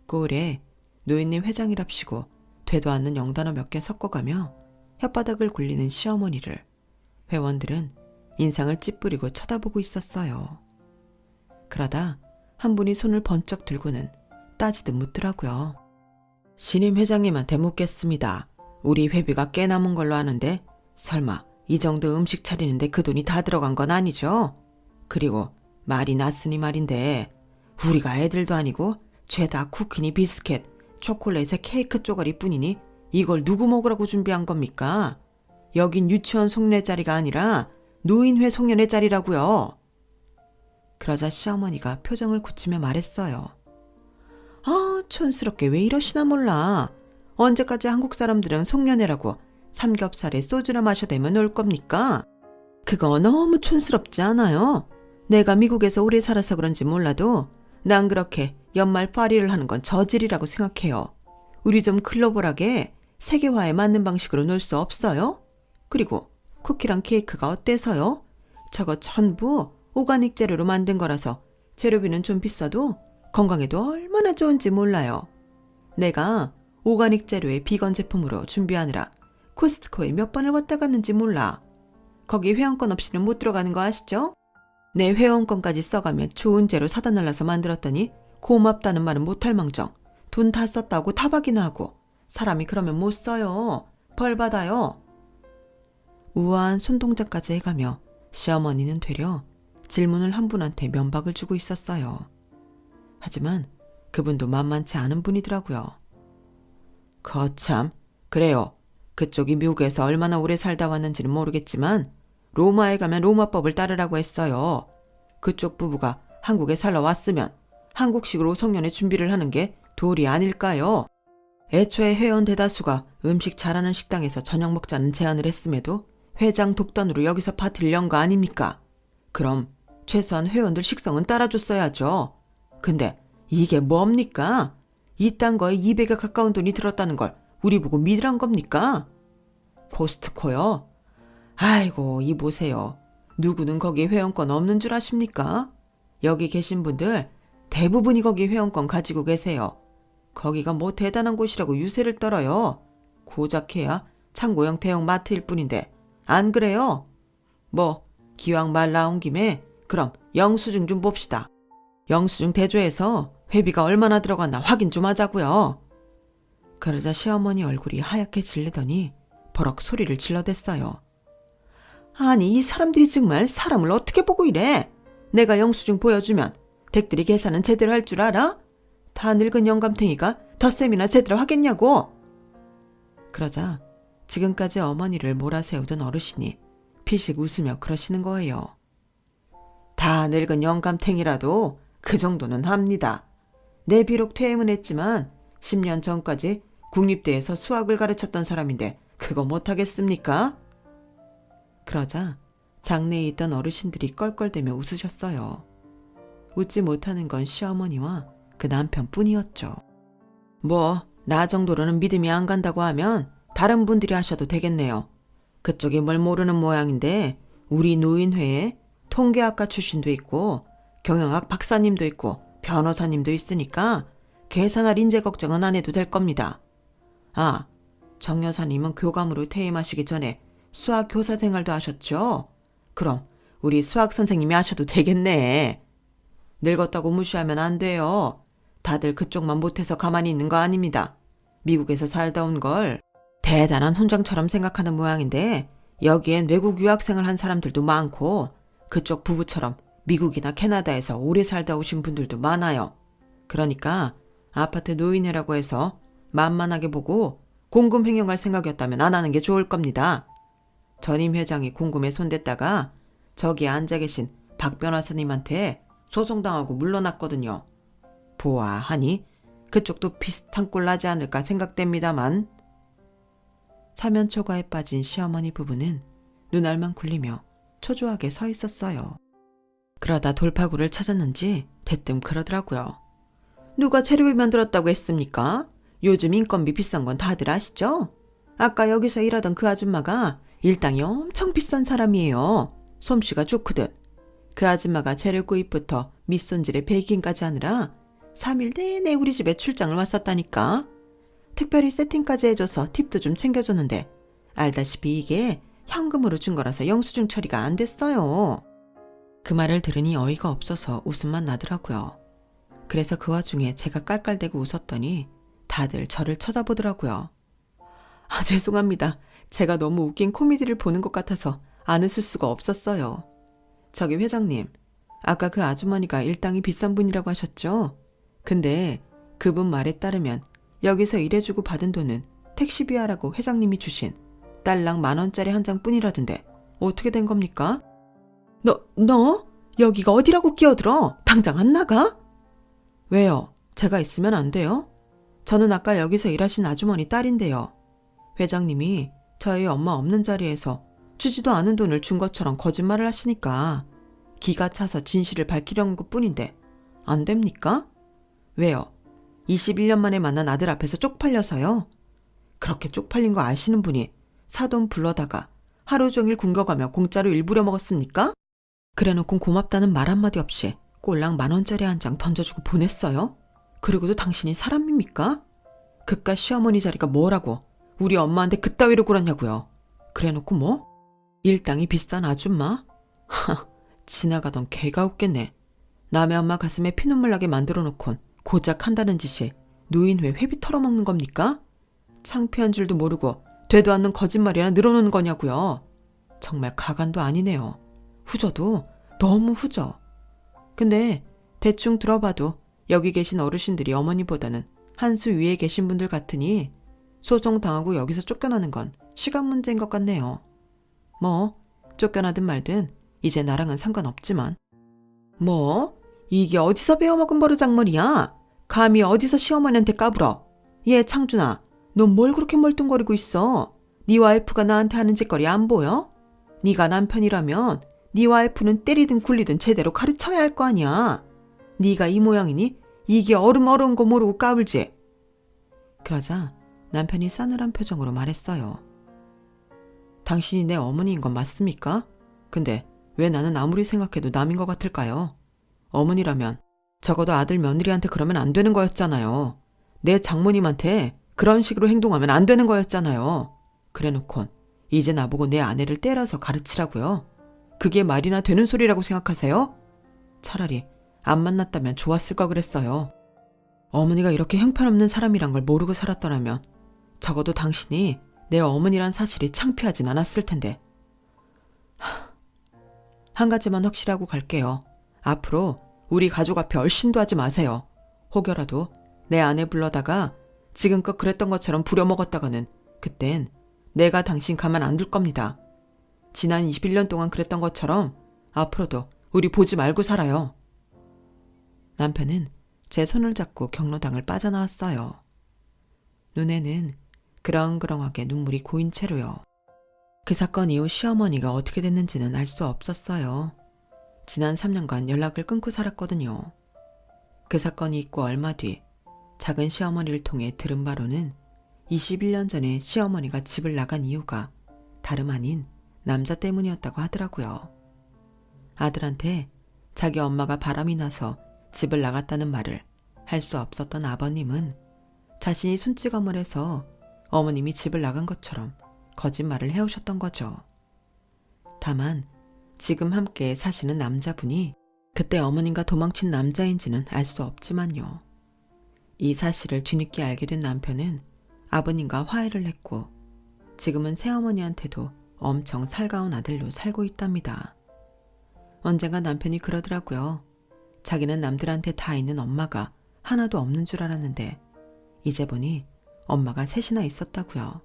꼴에 노인네 회장이랍시고 되도 않는 영단어 몇 개 섞어가며 혓바닥을 굴리는 시어머니를 회원들은 인상을 찌푸리고 쳐다보고 있었어요. 그러다 한 분이 손을 번쩍 들고는 따지듯 묻더라고요. 신임 회장님한테 묻겠습니다. 우리 회비가 꽤 남은 걸로 아는데 설마 이 정도 음식 차리는데 그 돈이 다 들어간 건 아니죠? 그리고 말이 났으니 말인데 우리가 애들도 아니고 죄다 쿠키니 비스켓, 초콜릿에 케이크 쪼가리 뿐이니 이걸 누구 먹으라고 준비한 겁니까? 여긴 유치원 송년회 자리가 아니라 노인회 송년회 자리라고요. 그러자 시어머니가 표정을 굳히며 말했어요. 아, 촌스럽게 왜 이러시나 몰라. 언제까지 한국 사람들은 송년회라고 삼겹살에 소주나 마셔대며 놀 겁니까? 그거 너무 촌스럽지 않아요? 내가 미국에서 오래 살아서 그런지 몰라도 난 그렇게 연말 파리를 하는 건 저질이라고 생각해요. 우리 좀 글로벌하게 세계화에 맞는 방식으로 놀 수 없어요? 그리고 쿠키랑 케이크가 어때서요? 저거 전부 오가닉 재료로 만든 거라서 재료비는 좀 비싸도 건강에도 얼마나 좋은지 몰라요. 내가 오가닉 재료의 비건 제품으로 준비하느라 코스트코에 몇 번을 왔다 갔는지 몰라. 거기 회원권 없이는 못 들어가는 거 아시죠? 내 회원권까지 써가며 좋은 재료 사다 날라서 만들었더니 고맙다는 말은 못할 망정 돈 다 썼다고 타박이나 하고 사람이 그러면 못 써요. 벌 받아요. 우아한 손동작까지 해가며 시어머니는 되려 질문을 한 분한테 면박을 주고 있었어요. 하지만 그분도 만만치 않은 분이더라고요. 거참, 그래요. 그쪽이 미국에서 얼마나 오래 살다 왔는지는 모르겠지만 로마에 가면 로마법을 따르라고 했어요. 그쪽 부부가 한국에 살러 왔으면 한국식으로 송년회 준비를 하는 게 도리 아닐까요? 애초에 회원 대다수가 음식 잘하는 식당에서 저녁 먹자는 제안을 했음에도 회장 독단으로 여기서 파티를 연 거 아닙니까? 그럼 최소한 회원들 식성은 따라줬어야죠. 근데 이게 뭡니까? 이딴 거에 200에 가까운 돈이 들었다는 걸 우리 보고 믿으란 겁니까? 코스트코요? 아이고, 이 보세요. 누구는 거기 회원권 없는 줄 아십니까? 여기 계신 분들 대부분이 거기 회원권 가지고 계세요. 거기가 뭐 대단한 곳이라고 유세를 떨어요. 고작해야 창고형 대형 마트일 뿐인데 안 그래요? 뭐 기왕 말 나온 김에 그럼 영수증 좀 봅시다. 영수증 대조해서 회비가 얼마나 들어갔나 확인 좀 하자고요. 그러자 시어머니 얼굴이 하얗게 질리더니 버럭 소리를 질러댔어요. 아니, 이 사람들이 정말 사람을 어떻게 보고 이래? 내가 영수증 보여주면 댁들이 계산은 제대로 할 줄 알아? 다 늙은 영감탱이가 덧셈이나 제대로 하겠냐고. 그러자 지금까지 어머니를 몰아세우던 어르신이 피식 웃으며 그러시는 거예요. 다 늙은 영감탱이라도 그 정도는 합니다. 내 비록 퇴임은 했지만 10년 전까지 국립대에서 수학을 가르쳤던 사람인데 그거 못하겠습니까? 그러자 장내에 있던 어르신들이 껄껄대며 웃으셨어요. 웃지 못하는 건 시어머니와 그 남편뿐이었죠. 뭐 나 정도로는 믿음이 안 간다고 하면 다른 분들이 하셔도 되겠네요. 그쪽이 뭘 모르는 모양인데 우리 노인회에 통계학과 출신도 있고 경영학 박사님도 있고 변호사님도 있으니까 계산할 인재 걱정은 안 해도 될 겁니다. 아, 정 여사님은 교감으로 퇴임하시기 전에 수학 교사 생활도 하셨죠? 그럼 우리 수학 선생님이 하셔도 되겠네. 늙었다고 무시하면 안 돼요. 다들 그쪽만 못해서 가만히 있는 거 아닙니다. 미국에서 살다 온 걸 대단한 훈장처럼 생각하는 모양인데 여기엔 외국 유학생을 한 사람들도 많고 그쪽 부부처럼 미국이나 캐나다에서 오래 살다 오신 분들도 많아요. 그러니까 아파트 노인회라고 해서 만만하게 보고 공금 횡령할 생각이었다면 안 하는 게 좋을 겁니다. 전임 회장이 공금에 손댔다가 저기 앉아 계신 박 변호사님한테 소송당하고 물러났거든요. 보아하니 그쪽도 비슷한 꼴 나지 않을까 생각됩니다만. 사면초가에 빠진 시어머니 부부는 눈알만 굴리며 초조하게 서 있었어요. 그러다 돌파구를 찾았는지 대뜸 그러더라고요. 누가 재료비 만들었다고 했습니까? 요즘 인건비 비싼 건 다들 아시죠? 아까 여기서 일하던 그 아줌마가 일당이 엄청 비싼 사람이에요. 솜씨가 좋거든. 그 아줌마가 재료 구입부터 밑손질에 베이킹까지 하느라 3일 내내 우리 집에 출장을 왔었다니까. 특별히 세팅까지 해줘서 팁도 좀 챙겨줬는데 알다시피 이게 현금으로 준 거라서 영수증 처리가 안 됐어요. 그 말을 들으니 어이가 없어서 웃음만 나더라고요. 그래서 그 와중에 제가 깔깔대고 웃었더니 다들 저를 쳐다보더라고요. 죄송합니다. 제가 너무 웃긴 코미디를 보는 것 같아서 안 웃을 수가 없었어요. 저기 회장님, 아까 그 아주머니가 일당이 비싼 분이라고 하셨죠? 근데 그분 말에 따르면 여기서 일해주고 받은 돈은 택시비하라고 회장님이 주신 딸랑 10,000원짜리 한 장뿐이라던데 어떻게 된 겁니까? 너? 여기가 어디라고 끼어들어? 당장 안 나가? 왜요? 제가 있으면 안 돼요? 저는 아까 여기서 일하신 아주머니 딸인데요. 회장님이 저희 엄마 없는 자리에서 주지도 않은 돈을 준 것처럼 거짓말을 하시니까 기가 차서 진실을 밝히려는 것뿐인데 안 됩니까? 왜요? 21년 만에 만난 아들 앞에서 쪽팔려서요? 그렇게 쪽팔린 거 아시는 분이 사돈 불러다가 하루 종일 굶겨가며 공짜로 일부려 먹었습니까? 그래놓고 고맙다는 말 한마디 없이 꼴랑 10,000원짜리 한 장 던져주고 보냈어요? 그리고도 당신이 사람입니까? 그깟 시어머니 자리가 뭐라고 우리 엄마한테 그따위로 굴었냐고요. 그래놓고 뭐? 일당이 비싼 아줌마? 지나가던 개가 웃겠네. 남의 엄마 가슴에 피눈물 나게 만들어 놓곤 고작 한다는 짓이 노인회 회비 털어먹는 겁니까? 창피한 줄도 모르고 되도 않는 거짓말이나 늘어놓는 거냐고요. 정말 가관도 아니네요. 후져도 너무 후져. 근데 대충 들어봐도 여기 계신 어르신들이 어머니보다는 한 수 위에 계신 분들 같으니 소송당하고 여기서 쫓겨나는 건 시간 문제인 것 같네요. 뭐 쫓겨나든 말든 이제 나랑은 상관없지만. 뭐? 이게 어디서 배워먹은 버르장머리야? 감히 어디서 시어머니한테 까불어? 얘 창준아, 넌 뭘 그렇게 멀뚱거리고 있어? 네 와이프가 나한테 하는 짓거리 안 보여? 네가 남편이라면 네 와이프는 때리든 굴리든 제대로 가르쳐야 할 거 아니야. 네가 이 모양이니 이게 어려운 거 모르고 까불지. 그러자 남편이 싸늘한 표정으로 말했어요. 당신이 내 어머니인 건 맞습니까? 근데 왜 나는 아무리 생각해도 남인 것 같을까요? 어머니라면 적어도 아들 며느리한테 그러면 안 되는 거였잖아요. 내 장모님한테 그런 식으로 행동하면 안 되는 거였잖아요. 그래놓곤 이제 나보고 내 아내를 때려서 가르치라고요? 그게 말이나 되는 소리라고 생각하세요? 차라리 안 만났다면 좋았을 거 그랬어요. 어머니가 이렇게 형편없는 사람이란 걸 모르고 살았더라면 적어도 당신이 내 어머니란 사실이 창피하진 않았을 텐데. 한 가지만 확실하고 갈게요. 앞으로 우리 가족 앞에 얼씬도 하지 마세요. 혹여라도 내 아내 불러다가 지금껏 그랬던 것처럼 부려먹었다가는 그땐 내가 당신 가만 안 둘 겁니다. 지난 21년 동안 그랬던 것처럼 앞으로도 우리 보지 말고 살아요. 남편은 제 손을 잡고 경로당을 빠져나왔어요. 눈에는 그렁그렁하게 눈물이 고인 채로요. 그 사건 이후 시어머니가 어떻게 됐는지는 알 수 없었어요. 지난 3년간 연락을 끊고 살았거든요. 그 사건이 있고 얼마 뒤 작은 시어머니를 통해 들은 바로는 21년 전에 시어머니가 집을 나간 이유가 다름 아닌 남자 때문이었다고 하더라고요. 아들한테 자기 엄마가 바람이 나서 집을 나갔다는 말을 할 수 없었던 아버님은 자신이 손찌검을 해서 어머님이 집을 나간 것처럼 거짓말을 해오셨던 거죠. 다만 지금 함께 사시는 남자분이 그때 어머님과 도망친 남자인지는 알 수 없지만요. 이 사실을 뒤늦게 알게 된 남편은 아버님과 화해를 했고 지금은 새어머니한테도 엄청 살가운 아들로 살고 있답니다. 언젠가 남편이 그러더라고요. 자기는 남들한테 다 있는 엄마가 하나도 없는 줄 알았는데 이제 보니 엄마가 셋이나 있었다고요.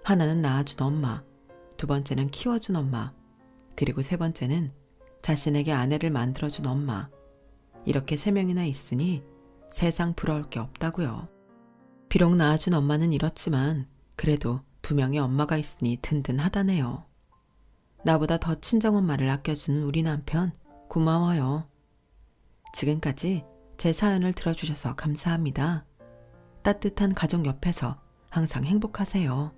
하나는 낳아준 엄마, 두 번째는 키워준 엄마, 그리고 세 번째는 자신에게 아내를 만들어준 엄마. 이렇게 3명이나 있으니 세상 부러울 게 없다고요. 비록 낳아준 엄마는 이렇지만 그래도 2명의 엄마가 있으니 든든하다네요. 나보다 더 친정엄마를 아껴주는 우리 남편 고마워요. 지금까지 제 사연을 들어주셔서 감사합니다. 따뜻한 가족 옆에서 항상 행복하세요.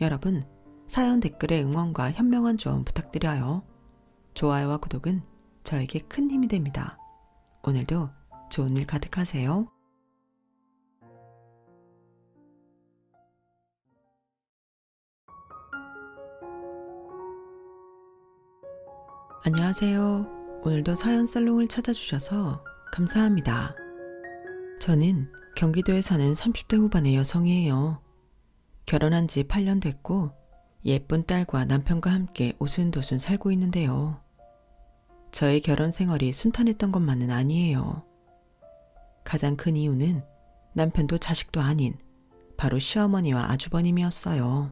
여러분, 사연 댓글에 응원과 현명한 조언 부탁드려요. 좋아요와 구독은 저에게 큰 힘이 됩니다. 오늘도 좋은 일 가득하세요. 안녕하세요. 오늘도 사연 살롱을 찾아주셔서 감사합니다. 저는 경기도에 사는 30대 후반의 여성이에요. 결혼한 지 8년 됐고 예쁜 딸과 남편과 함께 오순도순 살고 있는데요. 저의 결혼 생활이 순탄했던 것만은 아니에요. 가장 큰 이유는 남편도 자식도 아닌 바로 시어머니와 아주버님이었어요.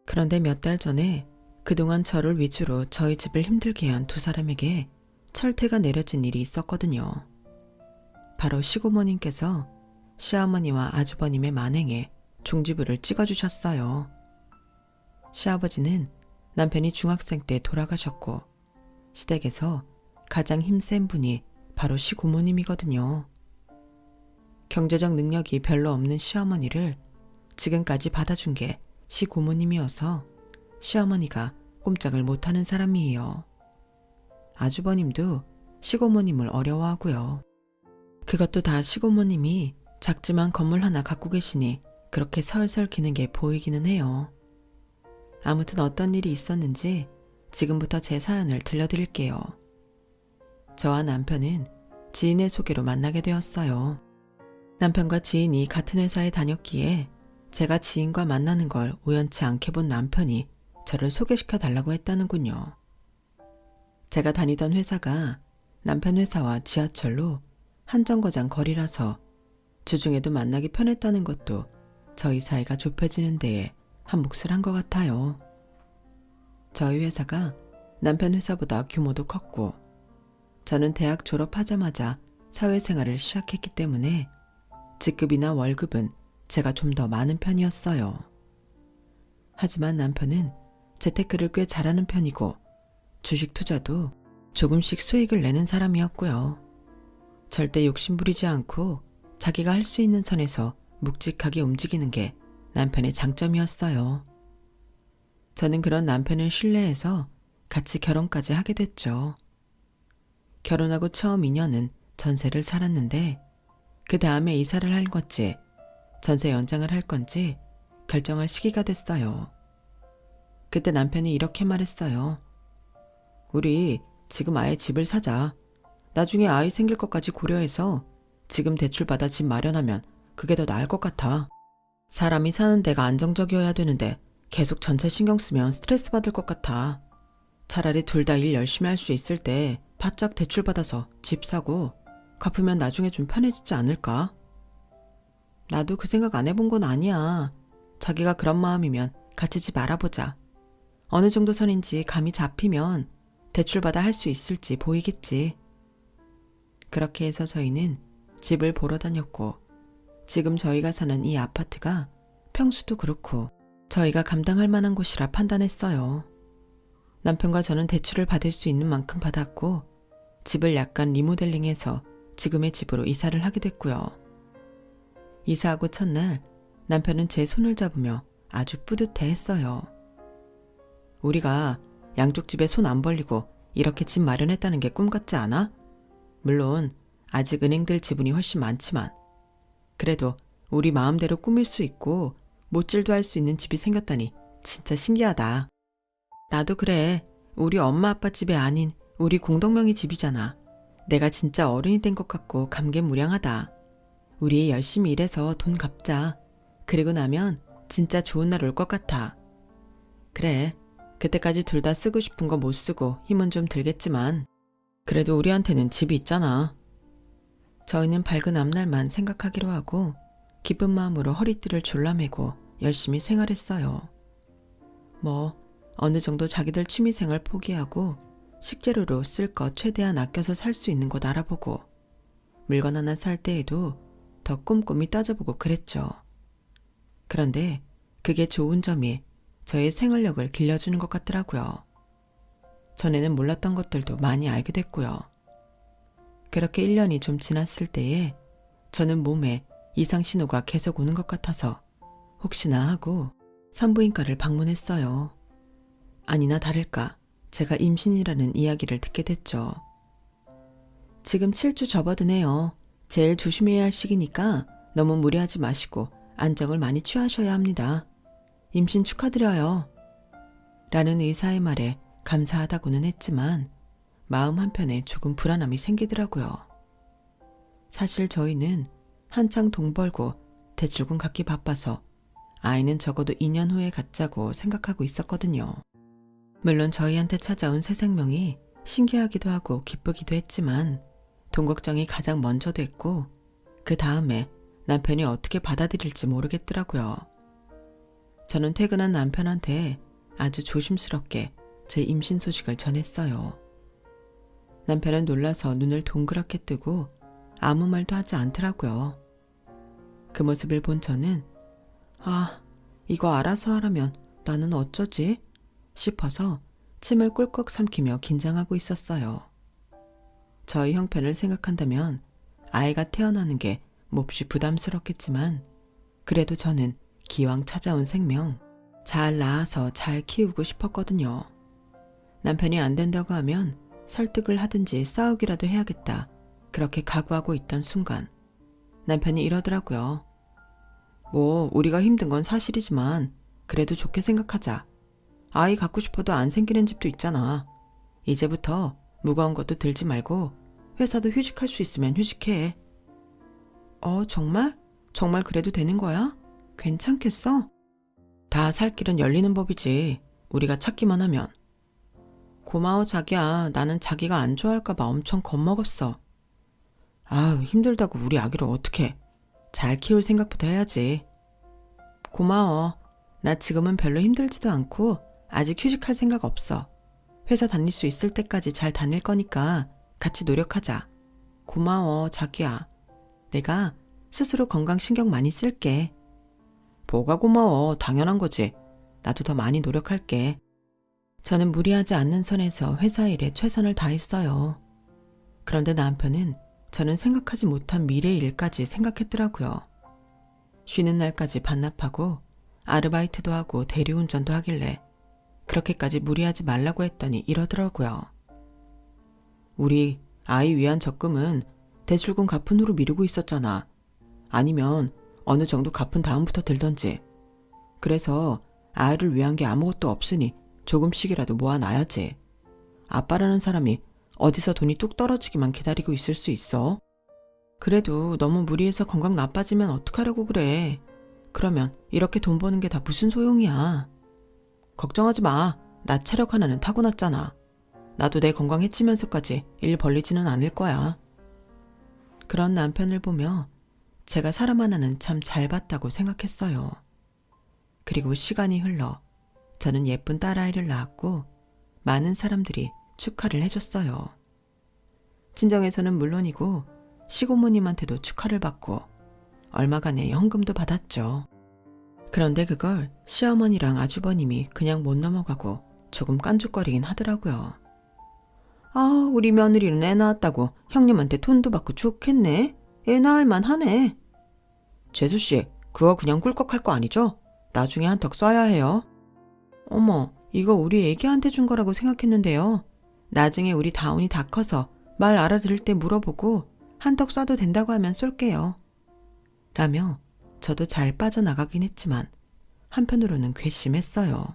그런데 몇 달 전에 그동안 저를 위주로 저희 집을 힘들게 한 두 사람에게 철퇴가 내려진 일이 있었거든요. 바로 시고모님께서 시어머니와 아주버님의 만행에 종지부를 찍어주셨어요. 시아버지는 남편이 중학생 때 돌아가셨고 시댁에서 가장 힘센 분이 바로 시고모님이거든요. 경제적 능력이 별로 없는 시어머니를 지금까지 받아준 게 시고모님이어서 시어머니가 꼼짝을 못하는 사람이에요. 아주버님도 시고모님을 어려워하고요. 그것도 다 시고모님이 작지만 건물 하나 갖고 계시니 그렇게 설설 기는 게 보이기는 해요. 아무튼 어떤 일이 있었는지 지금부터 제 사연을 들려드릴게요. 저와 남편은 지인의 소개로 만나게 되었어요. 남편과 지인이 같은 회사에 다녔기에 제가 지인과 만나는 걸 우연치 않게 본 남편이 저를 소개시켜 달라고 했다는군요. 제가 다니던 회사가 남편 회사와 지하철로 한 정거장 거리라서 주중에도 만나기 편했다는 것도 저희 사이가 좁혀지는 데에 한 몫을 한 것 같아요. 저희 회사가 남편 회사보다 규모도 컸고 저는 대학 졸업하자마자 사회생활을 시작했기 때문에 직급이나 월급은 제가 좀 더 많은 편이었어요. 하지만 남편은 재테크를 꽤 잘하는 편이고 주식 투자도 조금씩 수익을 내는 사람이었고요. 절대 욕심부리지 않고 자기가 할 수 있는 선에서 묵직하게 움직이는 게 남편의 장점이었어요. 저는 그런 남편을 신뢰해서 같이 결혼까지 하게 됐죠. 결혼하고 처음 2년은 전세를 살았는데 그 다음에 이사를 할 건지 전세 연장을 할 건지 결정할 시기가 됐어요. 그때 남편이 이렇게 말했어요. 우리 지금 아예 집을 사자. 나중에 아이 생길 것까지 고려해서 지금 대출받아 집 마련하면 그게 더 나을 것 같아. 사람이 사는 데가 안정적이어야 되는데 계속 전세 신경 쓰면 스트레스 받을 것 같아. 차라리 둘 다 일 열심히 할 수 있을 때 바짝 대출받아서 집 사고 갚으면 나중에 좀 편해지지 않을까? 나도 그 생각 안 해본 건 아니야. 자기가 그런 마음이면 같이 집 알아보자. 어느 정도 선인지 감이 잡히면 대출받아 할 수 있을지 보이겠지. 그렇게 해서 저희는 집을 보러 다녔고 지금 저희가 사는 이 아파트가 평수도 그렇고 저희가 감당할 만한 곳이라 판단했어요. 남편과 저는 대출을 받을 수 있는 만큼 받았고 집을 약간 리모델링해서 지금의 집으로 이사를 하게 됐고요. 이사하고 첫날 남편은 제 손을 잡으며 아주 뿌듯해했어요. 우리가 양쪽 집에 손 안 벌리고 이렇게 집 마련했다는 게 꿈 같지 않아? 물론 아직 은행들 지분이 훨씬 많지만 그래도 우리 마음대로 꾸밀 수 있고 못질도 할 수 있는 집이 생겼다니 진짜 신기하다. 나도 그래. 우리 엄마 아빠 집이 아닌 우리 공동명의 집이잖아. 내가 진짜 어른이 된 것 같고 감개무량하다. 우리 열심히 일해서 돈 갚자. 그리고 나면 진짜 좋은 날 올 것 같아. 그래. 그때까지 둘 다 쓰고 싶은 거 못 쓰고 힘은 좀 들겠지만 그래도 우리한테는 집이 있잖아. 저희는 밝은 앞날만 생각하기로 하고 기쁜 마음으로 허리띠를 졸라매고 열심히 생활했어요. 어느 정도 자기들 취미생활 포기하고 식재료로 쓸 것 최대한 아껴서 살 수 있는 곳 알아보고 물건 하나 살 때에도 더 꼼꼼히 따져보고 그랬죠. 그런데 그게 좋은 점이 저의 생활력을 길러주는 것 같더라고요. 전에는 몰랐던 것들도 많이 알게 됐고요. 그렇게 1년이 좀 지났을 때에 저는 몸에 이상 신호가 계속 오는 것 같아서 혹시나 하고 산부인과를 방문했어요. 아니나 다를까 제가 임신이라는 이야기를 듣게 됐죠. 지금 7주 접어드네요. 제일 조심해야 할 시기니까 너무 무리하지 마시고 안정을 많이 취하셔야 합니다. 임신 축하드려요. 라는 의사의 말에 감사하다고는 했지만 마음 한편에 조금 불안함이 생기더라고요. 사실 저희는 한창 돈 벌고 대출금 갚기 바빠서 아이는 적어도 2년 후에 갖자고 생각하고 있었거든요. 물론 저희한테 찾아온 새 생명이 신기하기도 하고 기쁘기도 했지만 돈 걱정이 가장 먼저 됐고 그 다음에 남편이 어떻게 받아들일지 모르겠더라고요. 저는 퇴근한 남편한테 아주 조심스럽게 제 임신 소식을 전했어요. 남편은 놀라서 눈을 동그랗게 뜨고 아무 말도 하지 않더라고요. 그 모습을 본 저는 이거 알아서 하라면 나는 어쩌지? 싶어서 침을 꿀꺽 삼키며 긴장하고 있었어요. 저희 형편을 생각한다면 아이가 태어나는 게 몹시 부담스럽겠지만 그래도 저는 기왕 찾아온 생명 잘 낳아서 잘 키우고 싶었거든요. 남편이 안 된다고 하면 설득을 하든지 싸우기라도 해야겠다. 그렇게 각오하고 있던 순간 남편이 이러더라고요. 뭐 우리가 힘든 건 사실이지만 그래도 좋게 생각하자. 아이 갖고 싶어도 안 생기는 집도 있잖아. 이제부터 무거운 것도 들지 말고 회사도 휴직할 수 있으면 휴직해. 정말? 정말 그래도 되는 거야? 괜찮겠어? 다 살 길은 열리는 법이지. 우리가 찾기만 하면. 고마워 자기야. 나는 자기가 안 좋아할까 봐 엄청 겁먹었어. 힘들다고 우리 아기를 어떡해. 잘 키울 생각부터 해야지. 고마워. 나 지금은 별로 힘들지도 않고 아직 휴직할 생각 없어. 회사 다닐 수 있을 때까지 잘 다닐 거니까 같이 노력하자. 고마워 자기야. 내가 스스로 건강 신경 많이 쓸게. 뭐가 고마워. 당연한 거지. 나도 더 많이 노력할게. 저는 무리하지 않는 선에서 회사 일에 최선을 다했어요. 그런데 남편은 저는 생각하지 못한 미래 일까지 생각했더라고요. 쉬는 날까지 반납하고 아르바이트도 하고 대리운전도 하길래 그렇게까지 무리하지 말라고 했더니 이러더라고요. 우리 아이 위한 적금은 대출금 갚은 후로 미루고 있었잖아. 아니면 어느 정도 갚은 다음부터 들던지. 그래서 아이를 위한 게 아무것도 없으니 조금씩이라도 모아놔야지. 아빠라는 사람이 어디서 돈이 뚝 떨어지기만 기다리고 있을 수 있어? 그래도 너무 무리해서 건강 나빠지면 어떡하려고 그래. 그러면 이렇게 돈 버는 게 다 무슨 소용이야. 걱정하지 마. 나 체력 하나는 타고났잖아. 나도 내 건강 해치면서까지 일 벌리지는 않을 거야. 그런 남편을 보며 제가 사람 하나는 참 잘 봤다고 생각했어요. 그리고 시간이 흘러 저는 예쁜 딸아이를 낳았고 많은 사람들이 축하를 해줬어요. 친정에서는 물론이고 시고모님한테도 축하를 받고 얼마간의 현금도 받았죠. 그런데 그걸 시어머니랑 아주버님이 그냥 못 넘어가고 조금 깐죽거리긴 하더라고요. 우리 며느리는 애 낳았다고 형님한테 돈도 받고 좋겠네. 애 낳을만 하네. 재수씨, 그거 그냥 꿀꺽할 거 아니죠? 나중에 한턱 쏴야 해요. 어머, 이거 우리 애기한테 준 거라고 생각했는데요. 나중에 우리 다운이 다 커서 말 알아들을 때 물어보고 한턱 쏴도 된다고 하면 쏠게요. 라며 저도 잘 빠져나가긴 했지만 한편으로는 괘씸했어요.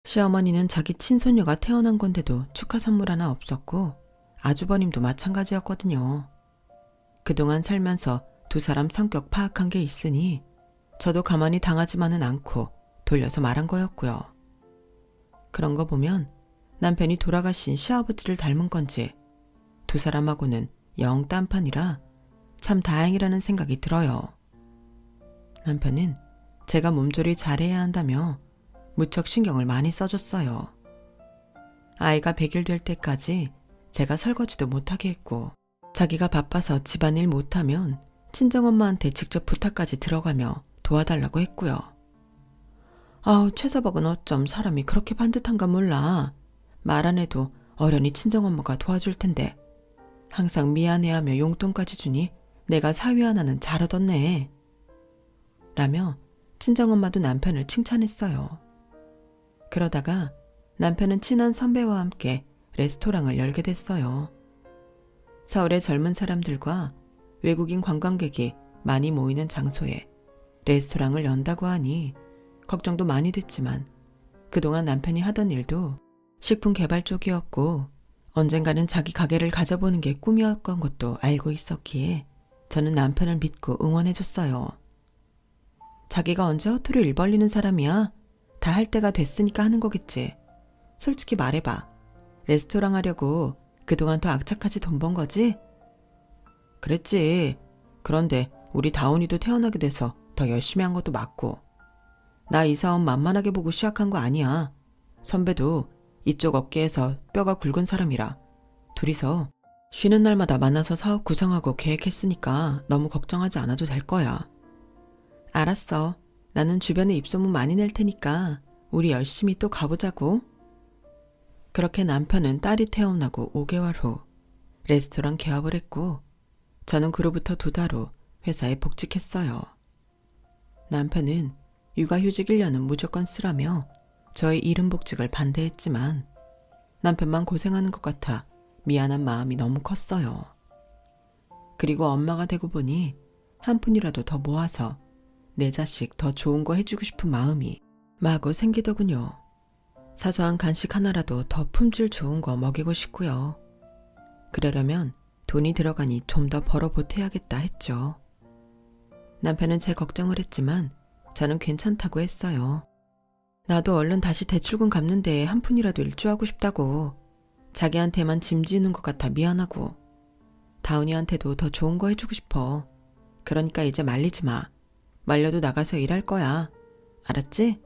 시어머니는 자기 친손녀가 태어난 건데도 축하 선물 하나 없었고 아주버님도 마찬가지였거든요. 그동안 살면서 두 사람 성격 파악한 게 있으니 저도 가만히 당하지만은 않고 돌려서 말한 거였고요. 그런 거 보면 남편이 돌아가신 시아버지를 닮은 건지 두 사람하고는 영 딴판이라 참 다행이라는 생각이 들어요. 남편은 제가 몸조리 잘해야 한다며 무척 신경을 많이 써줬어요. 아이가 100일 될 때까지 제가 설거지도 못하게 했고 자기가 바빠서 집안일 못하면 친정엄마한테 직접 부탁까지 들어가며 도와달라고 했고요. 최서박은 어쩜 사람이 그렇게 반듯한가 몰라. 말 안 해도 어련히 친정엄마가 도와줄 텐데 항상 미안해하며 용돈까지 주니 내가 사위 하나는 잘 얻었네. 라며 친정엄마도 남편을 칭찬했어요. 그러다가 남편은 친한 선배와 함께 레스토랑을 열게 됐어요. 서울의 젊은 사람들과 외국인 관광객이 많이 모이는 장소에 레스토랑을 연다고 하니 걱정도 많이 됐지만 그동안 남편이 하던 일도 식품 개발 쪽이었고 언젠가는 자기 가게를 가져보는 게 꿈이었던 것도 알고 있었기에 저는 남편을 믿고 응원해줬어요. 자기가 언제 허투루 일 벌리는 사람이야? 다 할 때가 됐으니까 하는 거겠지. 솔직히 말해봐. 레스토랑 하려고 그동안 더 악착같이 돈 번 거지? 그랬지. 그런데 우리 다운이도 태어나게 돼서 더 열심히 한 것도 맞고. 나 이 사업 만만하게 보고 시작한 거 아니야. 선배도 이쪽 업계에서 뼈가 굵은 사람이라 둘이서 쉬는 날마다 만나서 사업 구성하고 계획했으니까 너무 걱정하지 않아도 될 거야. 알았어. 나는 주변에 입소문 많이 낼 테니까 우리 열심히 또 가보자고. 그렇게 남편은 딸이 태어나고 5개월 후 레스토랑 개업을 했고 저는 그로부터 2달 후 회사에 복직했어요. 남편은 육아휴직 1년은 무조건 쓰라며 저의 이른 복직을 반대했지만 남편만 고생하는 것 같아 미안한 마음이 너무 컸어요. 그리고 엄마가 되고 보니 한 푼이라도 더 모아서 내 자식 더 좋은 거 해주고 싶은 마음이 마구 생기더군요. 사소한 간식 하나라도 더 품질 좋은 거 먹이고 싶고요. 그러려면 돈이 들어가니 좀 더 벌어 보태야겠다 했죠. 남편은 제 걱정을 했지만 저는 괜찮다고 했어요. 나도 얼른 다시 대출금 갚는데 한 푼이라도 일조하고 싶다고. 자기한테만 짐 지우는 것 같아 미안하고. 다운이한테도 더 좋은 거 해주고 싶어. 그러니까 이제 말리지 마. 말려도 나가서 일할 거야. 알았지?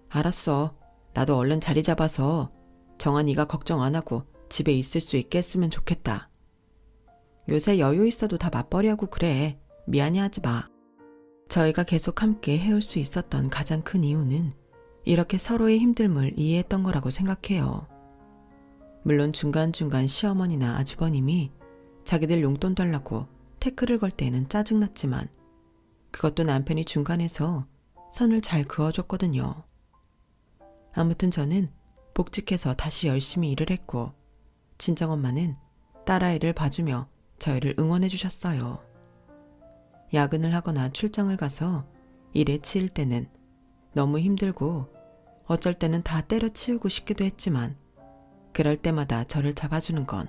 알았어. 나도 얼른 자리 잡아서 정한이가 걱정 안 하고 집에 있을 수 있게 했으면 좋겠다. 요새 여유 있어도 다 맞벌이 하고 그래. 미안해하지 마. 저희가 계속 함께 해올 수 있었던 가장 큰 이유는 이렇게 서로의 힘듦을 이해했던 거라고 생각해요. 물론 중간중간 시어머니나 아주버님이 자기들 용돈 달라고 태클을 걸 때에는 짜증났지만 그것도 남편이 중간에서 선을 잘 그어줬거든요. 아무튼 저는 복직해서 다시 열심히 일을 했고 친정엄마는 딸아이를 봐주며 저희를 응원해 주셨어요. 야근을 하거나 출장을 가서 일에 치일 때는 너무 힘들고 어쩔 때는 다 때려치우고 싶기도 했지만 그럴 때마다 저를 잡아주는 건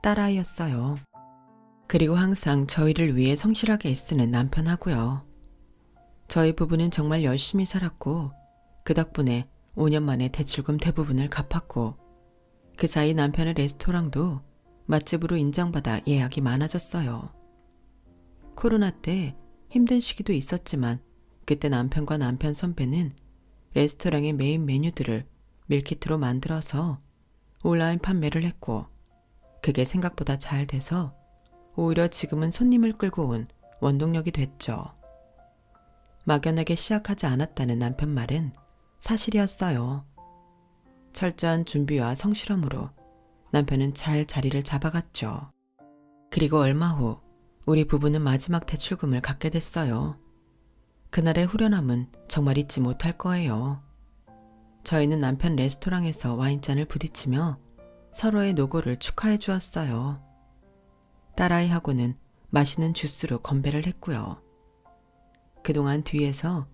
딸아이였어요. 그리고 항상 저희를 위해 성실하게 애쓰는 남편하고요. 저희 부부는 정말 열심히 살았고 그 덕분에 5년 만에 대출금 대부분을 갚았고 그 사이 남편의 레스토랑도 맛집으로 인정받아 예약이 많아졌어요. 코로나 때 힘든 시기도 있었지만 그때 남편과 남편 선배는 레스토랑의 메인 메뉴들을 밀키트로 만들어서 온라인 판매를 했고 그게 생각보다 잘 돼서 오히려 지금은 손님을 끌고 온 원동력이 됐죠. 막연하게 시작하지 않았다는 남편 말은 사실이었어요. 철저한 준비와 성실함으로 남편은 잘 자리를 잡아갔죠. 그리고 얼마 후 우리 부부는 마지막 대출금을 갚게 됐어요. 그날의 후련함은 정말 잊지 못할 거예요. 저희는 남편 레스토랑에서 와인잔을 부딪히며 서로의 노고를 축하해 주었어요. 딸아이하고는 맛있는 주스로 건배를 했고요. 그동안 뒤에서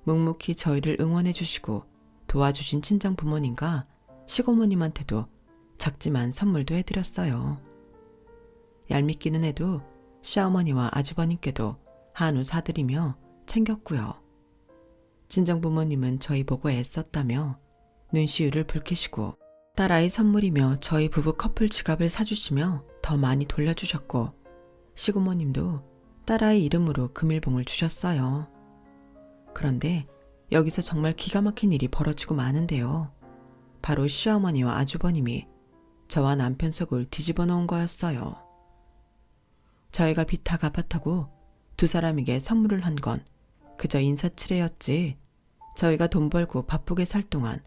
묵묵히 저희를 응원해 주시고 도와주신 친정 부모님과 시고모님한테도 작지만 선물도 해드렸어요. 얄밉기는 해도 시어머니와 아주버님께도 한우 사드리며 챙겼고요. 친정 부모님은 저희 보고 애썼다며 눈시울을 붉히시고 딸아이 선물이며 저희 부부 커플 지갑을 사주시며 더 많이 돌려주셨고 시고모님도 딸아이 이름으로 금일봉을 주셨어요. 그런데 여기서 정말 기가 막힌 일이 벌어지고 마는데요. 바로 시어머니와 아주버님이 저와 남편 속을 뒤집어 놓은 거였어요. 저희가 빚 다 갚았다고 두 사람에게 선물을 한 건 그저 인사치레였지 저희가 돈 벌고 바쁘게 살 동안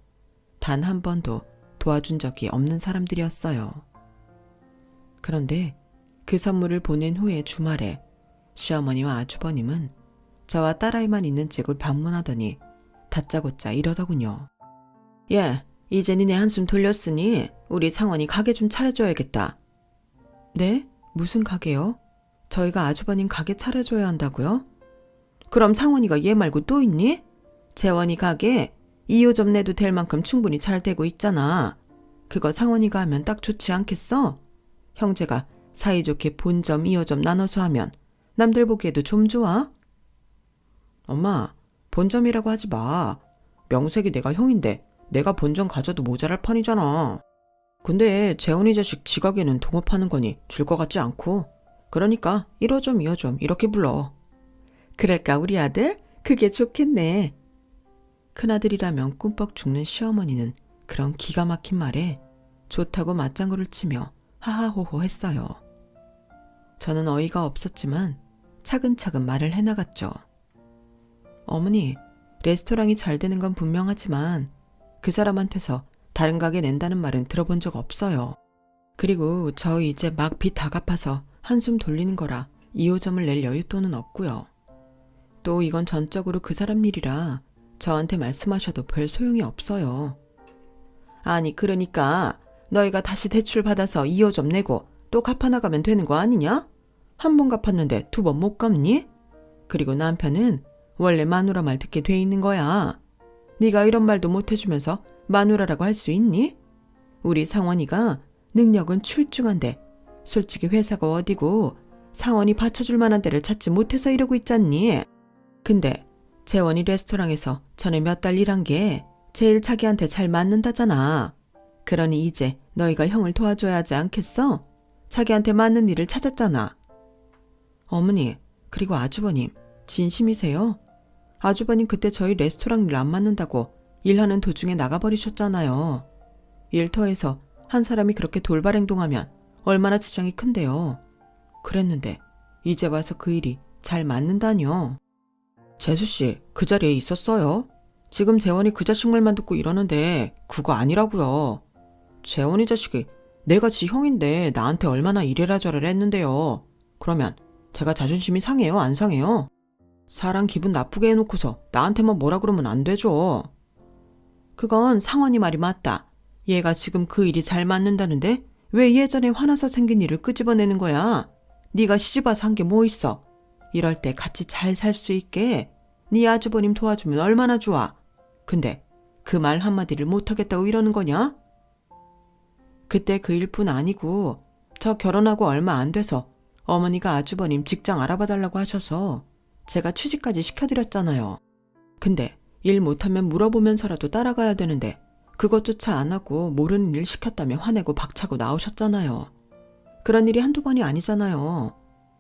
단 한 번도 도와준 적이 없는 사람들이었어요. 그런데 그 선물을 보낸 후에 주말에 시어머니와 아주버님은 저와 딸아이만 있는 집을 방문하더니 다짜고짜 이러더군요. 예, 이제 니네 한숨 돌렸으니 우리 상원이 가게 좀 차려줘야겠다. 네? 무슨 가게요? 저희가 아주버님 가게 차려줘야 한다고요? 그럼 상원이가 얘 말고 또 있니? 재원이 가게 2호점 내도 될 만큼 충분히 잘 되고 있잖아. 그거 상원이가 하면 딱 좋지 않겠어? 형제가 사이좋게 본점 2호점 나눠서 하면 남들 보기에도 좀 좋아? 엄마, 본점이라고 하지 마. 명색이 내가 형인데 내가 본점 가져도 모자랄 판이잖아. 근데 재원이 자식 지가게는 동업하는 거니 줄 것 같지 않고. 그러니까 1호점 2호점 이렇게 불러. 그럴까 우리 아들? 그게 좋겠네. 큰아들이라면 꿈뻑 죽는 시어머니는 그런 기가 막힌 말에 좋다고 맞장구를 치며 하하호호 했어요. 저는 어이가 없었지만 차근차근 말을 해나갔죠. 어머니, 레스토랑이 잘 되는 건 분명하지만 그 사람한테서 다른 가게 낸다는 말은 들어본 적 없어요. 그리고 저 이제 막 빚 다 갚아서 한숨 돌리는 거라 2호점을 낼 여윳돈은 없고요. 또 이건 전적으로 그 사람 일이라 저한테 말씀하셔도 별 소용이 없어요. 아니 그러니까 너희가 다시 대출 받아서 2호점 내고 또 갚아나가면 되는 거 아니냐? 한 번 갚았는데 2번 못 갚니? 그리고 남편은 원래 마누라 말 듣게 돼 있는 거야. 네가 이런 말도 못 해주면서 마누라라고 할 수 있니? 우리 상원이가 능력은 출중한데 솔직히 회사가 어디고 상원이 받쳐줄 만한 데를 찾지 못해서 이러고 있잖니. 근데 재원이 레스토랑에서 전에 몇 달 일한 게 제일 자기한테 잘 맞는다잖아. 그러니 이제 너희가 형을 도와줘야 하지 않겠어? 자기한테 맞는 일을 찾았잖아. 어머니, 그리고 아주버님, 진심이세요? 아주버님 그때 저희 레스토랑 일 안 맞는다고 일하는 도중에 나가버리셨잖아요. 일터에서 한 사람이 그렇게 돌발 행동하면 얼마나 지장이 큰데요. 그랬는데 이제 와서 그 일이 잘 맞는다뇨. 재수씨, 그 자리에 있었어요? 지금 재원이 그 자식 말만 듣고 이러는데 그거 아니라고요. 재원이 자식이 내가 지 형인데 나한테 얼마나 이래라 저래라 했는데요. 그러면 제가 자존심이 상해요, 안 상해요? 사람 기분 나쁘게 해놓고서 나한테만 뭐라 그러면 안 되죠. 그건 상원이 말이 맞다. 얘가 지금 그 일이 잘 맞는다는데 왜 예전에 화나서 생긴 일을 끄집어내는 거야? 네가 시집와서 한 게 뭐 있어? 이럴 때 같이 잘 살 수 있게 네 아주버님 도와주면 얼마나 좋아. 근데 그 말 한마디를 못하겠다고 이러는 거냐? 그때 그 일뿐 아니고 저 결혼하고 얼마 안 돼서 어머니가 아주버님 직장 알아봐달라고 하셔서 제가 취직까지 시켜드렸잖아요. 근데 일 못하면 물어보면서라도 따라가야 되는데 그것조차 안 하고 모르는 일 시켰다며 화내고 박차고 나오셨잖아요. 그런 일이 한두 번이 아니잖아요.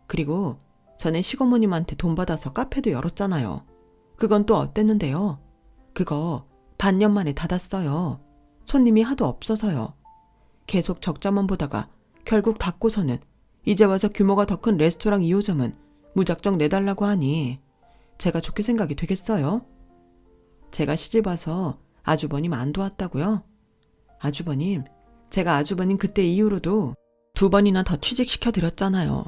그리고 전에 시고모님한테 돈 받아서 카페도 열었잖아요. 그건 또 어땠는데요? 그거 반년 만에 닫았어요. 손님이 하도 없어서요. 계속 적자만 보다가 결국 닫고서는 이제 와서 규모가 더 큰 레스토랑 2호점은 무작정 내달라고 하니 제가 좋게 생각이 되겠어요? 제가 시집와서 아주버님 안 도왔다고요? 아주버님, 제가 아주버님 그때 이후로도 2번이나 더 취직시켜드렸잖아요.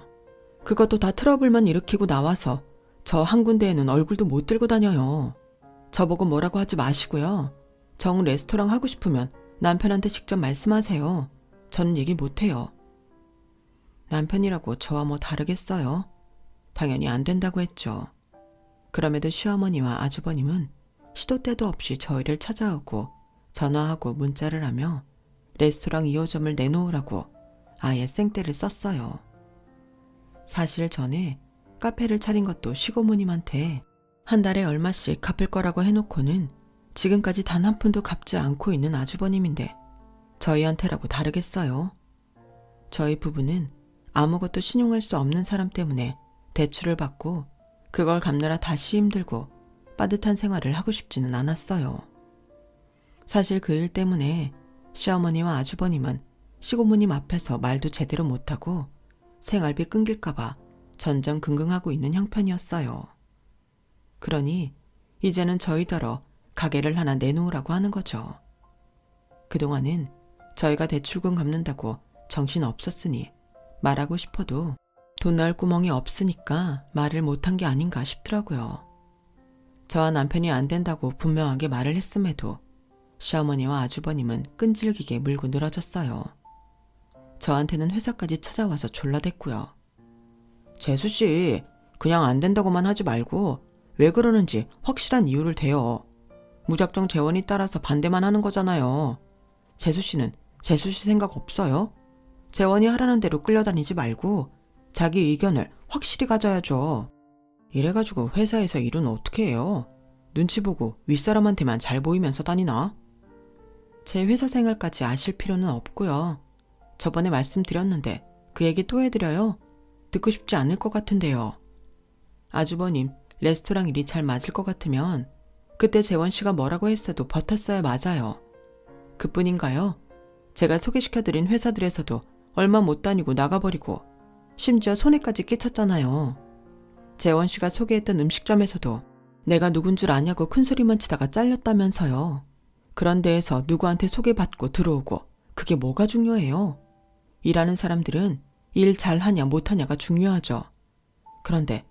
그것도 다 트러블만 일으키고 나와서 저 한 군데에는 얼굴도 못 들고 다녀요. 저보고 뭐라고 하지 마시고요. 정 레스토랑 하고 싶으면 남편한테 직접 말씀하세요. 저는 얘기 못해요. 남편이라고 저와 뭐 다르겠어요? 당연히 안 된다고 했죠. 그럼에도 시어머니와 아주버님은 시도 때도 없이 저희를 찾아오고 전화하고 문자를 하며 레스토랑 2호점을 내놓으라고 아예 생떼를 썼어요. 사실 전에 카페를 차린 것도 시고모님한테 한 달에 얼마씩 갚을 거라고 해놓고는 지금까지 단 한 푼도 갚지 않고 있는 아주버님인데 저희한테라고 다르겠어요. 저희 부부는 아무것도 신용할 수 없는 사람 때문에 대출을 받고 그걸 갚느라 다시 힘들고 빠듯한 생활을 하고 싶지는 않았어요. 사실 그 일 때문에 시어머니와 아주버님은 시고모님 앞에서 말도 제대로 못하고 생활비 끊길까봐 전전긍긍하고 있는 형편이었어요. 그러니 이제는 저희더러 가게를 하나 내놓으라고 하는 거죠. 그동안은 저희가 대출금 갚는다고 정신 없었으니 말하고 싶어도 돈 넣을 구멍이 없으니까 말을 못한 게 아닌가 싶더라고요. 저와 남편이 안 된다고 분명하게 말을 했음에도 시어머니와 아주버님은 끈질기게 물고 늘어졌어요. 저한테는 회사까지 찾아와서 졸라댔고요. 재수씨, 그냥 안 된다고만 하지 말고 왜 그러는지 확실한 이유를 대요. 무작정 재원이 따라서 반대만 하는 거잖아요. 재수씨는 재수씨 생각 없어요? 재원이 하라는 대로 끌려다니지 말고 자기 의견을 확실히 가져야죠. 이래가지고 회사에서 일은 어떻게 해요? 눈치 보고 윗사람한테만 잘 보이면서 다니나? 제 회사 생활까지 아실 필요는 없고요. 저번에 말씀드렸는데 그 얘기 또 해드려요. 듣고 싶지 않을 것 같은데요. 아주버님, 레스토랑 일이 잘 맞을 것 같으면 그때 재원 씨가 뭐라고 했어도 버텼어야 맞아요. 그뿐인가요? 제가 소개시켜드린 회사들에서도 얼마 못 다니고 나가버리고 심지어 손해까지 끼쳤잖아요. 재원 씨가 소개했던 음식점에서도 내가 누군 줄 아냐고 큰소리만 치다가 잘렸다면서요. 그런 데에서 누구한테 소개받고 들어오고 그게 뭐가 중요해요? 일하는 사람들은 일 잘하냐 못하냐가 중요하죠. 그런데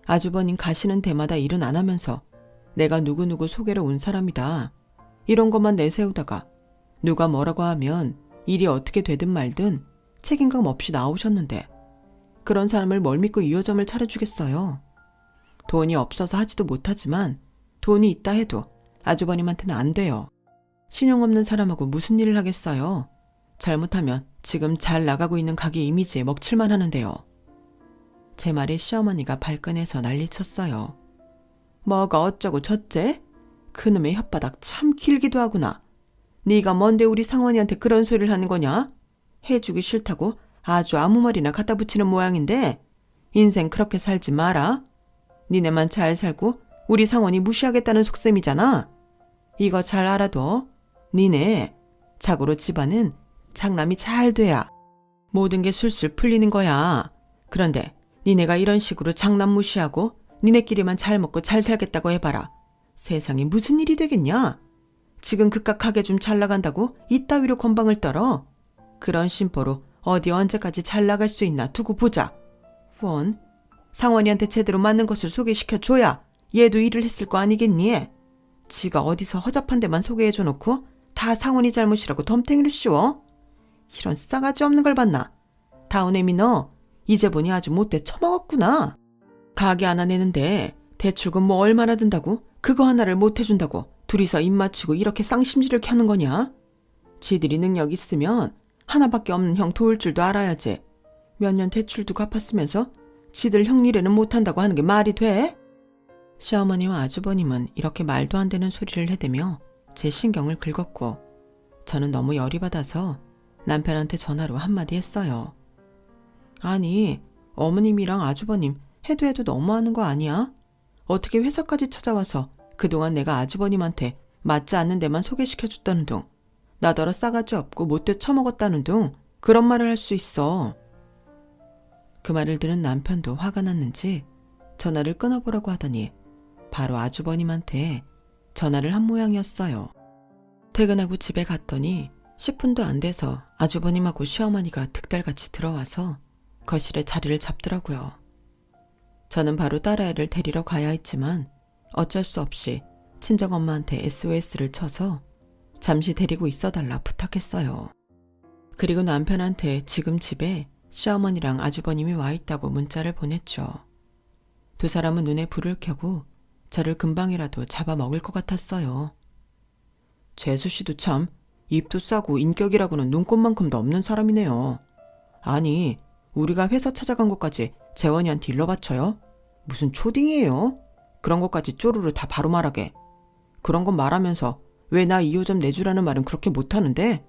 아주버님 가시는 데마다 일은 안 하면서 내가 누구누구 소개로 온 사람이다. 이런 것만 내세우다가 누가 뭐라고 하면 일이 어떻게 되든 말든 책임감 없이 나오셨는데 그런 사람을 뭘 믿고 2호점을 차려주겠어요. 돈이 없어서 하지도 못하지만 돈이 있다 해도 아주버님한테는 안 돼요. 신용 없는 사람하고 무슨 일을 하겠어요. 잘못하면 지금 잘 나가고 있는 가게 이미지에 먹칠만 하는데요. 제 말에 시어머니가 발끈해서 난리쳤어요. 뭐가 어쩌고 저째? 그놈의 혓바닥 참 길기도 하구나. 네가 뭔데 우리 상원이한테 그런 소리를 하는 거냐? 해주기 싫다고 아주 아무 말이나 갖다 붙이는 모양인데 인생 그렇게 살지 마라. 니네만 잘 살고 우리 상원이 무시하겠다는 속셈이잖아. 이거 잘 알아둬. 니네 자고로 집안은 장남이 잘 돼야 모든 게 술술 풀리는 거야. 그런데 니네가 이런 식으로 장남 무시하고 니네끼리만 잘 먹고 잘 살겠다고 해봐라. 세상에 무슨 일이 되겠냐? 지금 그깟 가게 좀 잘 나간다고 이따위로 건방을 떨어? 그런 심보로 어디 언제까지 잘 나갈 수 있나 두고 보자. 원, 상원이한테 제대로 맞는 것을 소개시켜줘야 얘도 일을 했을 거 아니겠니? 지가 어디서 허접한 데만 소개해줘 놓고 다 상원이 잘못이라고 덤탱이를 씌워? 이런 싸가지 없는 걸 봤나? 다운애미 너 이제 보니 아주 못돼 처먹었구나. 가게 하나 내는데 대출금 뭐 얼마나 든다고? 그거 하나를 못 해준다고 둘이서 입 맞추고 이렇게 쌍심지를 켜는 거냐? 지들이 능력 있으면 하나밖에 없는 형 도울 줄도 알아야지. 몇 년 대출도 갚았으면서 지들 형 일에는 못한다고 하는 게 말이 돼? 시어머니와 아주버님은 이렇게 말도 안 되는 소리를 해대며 제 신경을 긁었고 저는 너무 열이 받아서 남편한테 전화로 한마디 했어요. 아니, 어머님이랑 아주버님 해도 너무하는 거 아니야? 어떻게 회사까지 찾아와서 그동안 내가 아주버님한테 맞지 않는 데만 소개시켜줬다는 둥, 나더러 싸가지 없고 못돼 처먹었다는 둥 그런 말을 할 수 있어. 그 말을 들은 남편도 화가 났는지 전화를 끊어보라고 하더니 바로 아주버님한테 전화를 한 모양이었어요. 퇴근하고 집에 갔더니 10분도 안 돼서 아주버님하고 시어머니가 득달같이 들어와서 거실에 자리를 잡더라고요. 저는 바로 딸아이를 데리러 가야 했지만 어쩔 수 없이 친정엄마한테 SOS를 쳐서 잠시 데리고 있어달라 부탁했어요. 그리고 남편한테 지금 집에 시어머니랑 아주버님이 와 있다고 문자를 보냈죠. 두 사람은 눈에 불을 켜고 저를 금방이라도 잡아먹을 것 같았어요. 재수씨도 참 입도 싸고 인격이라고는 눈꼽만큼도 없는 사람이네요. 아니, 우리가 회사 찾아간 것까지 재원이한테 일러 바쳐요? 무슨 초딩이에요? 그런 것까지 쪼르르 다 바로 말하게. 그런 건 말하면서 왜 나 2호점 내주라는 말은 그렇게 못하는데?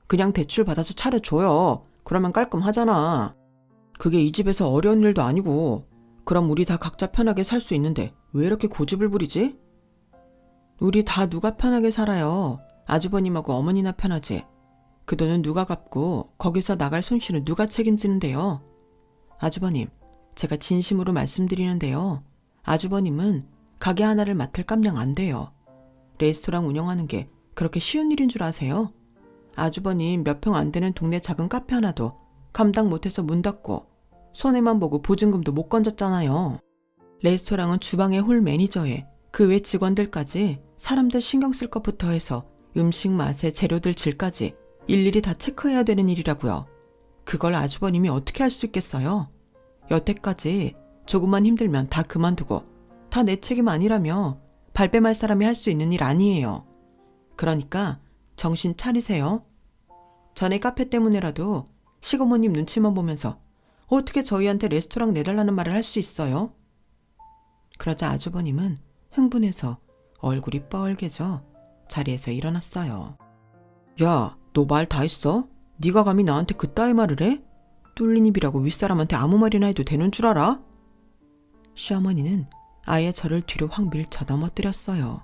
그냥 대출 받아서 차려줘요. 그러면 깔끔하잖아. 그게 이 집에서 어려운 일도 아니고 그럼 우리 다 각자 편하게 살 수 있는데 왜 이렇게 고집을 부리지? 우리 다 누가 편하게 살아요. 아주버님하고 어머니나 편하지. 그 돈은 누가 갚고 거기서 나갈 손실은 누가 책임지는데요. 아주버님, 제가 진심으로 말씀드리는데요. 아주버님은 가게 하나를 맡을 깜냥 안 돼요. 레스토랑 운영하는 게 그렇게 쉬운 일인 줄 아세요? 아주버님 몇 평 안 되는 동네 작은 카페 하나도 감당 못해서 문 닫고 손해만 보고 보증금도 못 건졌잖아요. 레스토랑은 주방의 홀 매니저에 그 외 직원들까지 사람들 신경 쓸 것부터 해서 음식 맛에 재료들 질까지 일일이 다 체크해야 되는 일이라고요. 그걸 아주버님이 어떻게 할 수 있겠어요? 여태까지 조금만 힘들면 다 그만두고 다 내 책임 아니라며 발뺌할 사람이 할 수 있는 일 아니에요. 그러니까 정신 차리세요. 전에 카페 때문에라도 시고모님 눈치만 보면서 어떻게 저희한테 레스토랑 내달라는 말을 할 수 있어요? 그러자 아주버님은 흥분해서 얼굴이 뻘개져 자리에서 일어났어요. 야, 너 말 다 했어? 네가 감히 나한테 그따위 말을 해? 뚫린 입이라고 윗사람한테 아무 말이나 해도 되는 줄 알아? 시어머니는 아예 저를 뒤로 확 밀쳐 넘어뜨렸어요.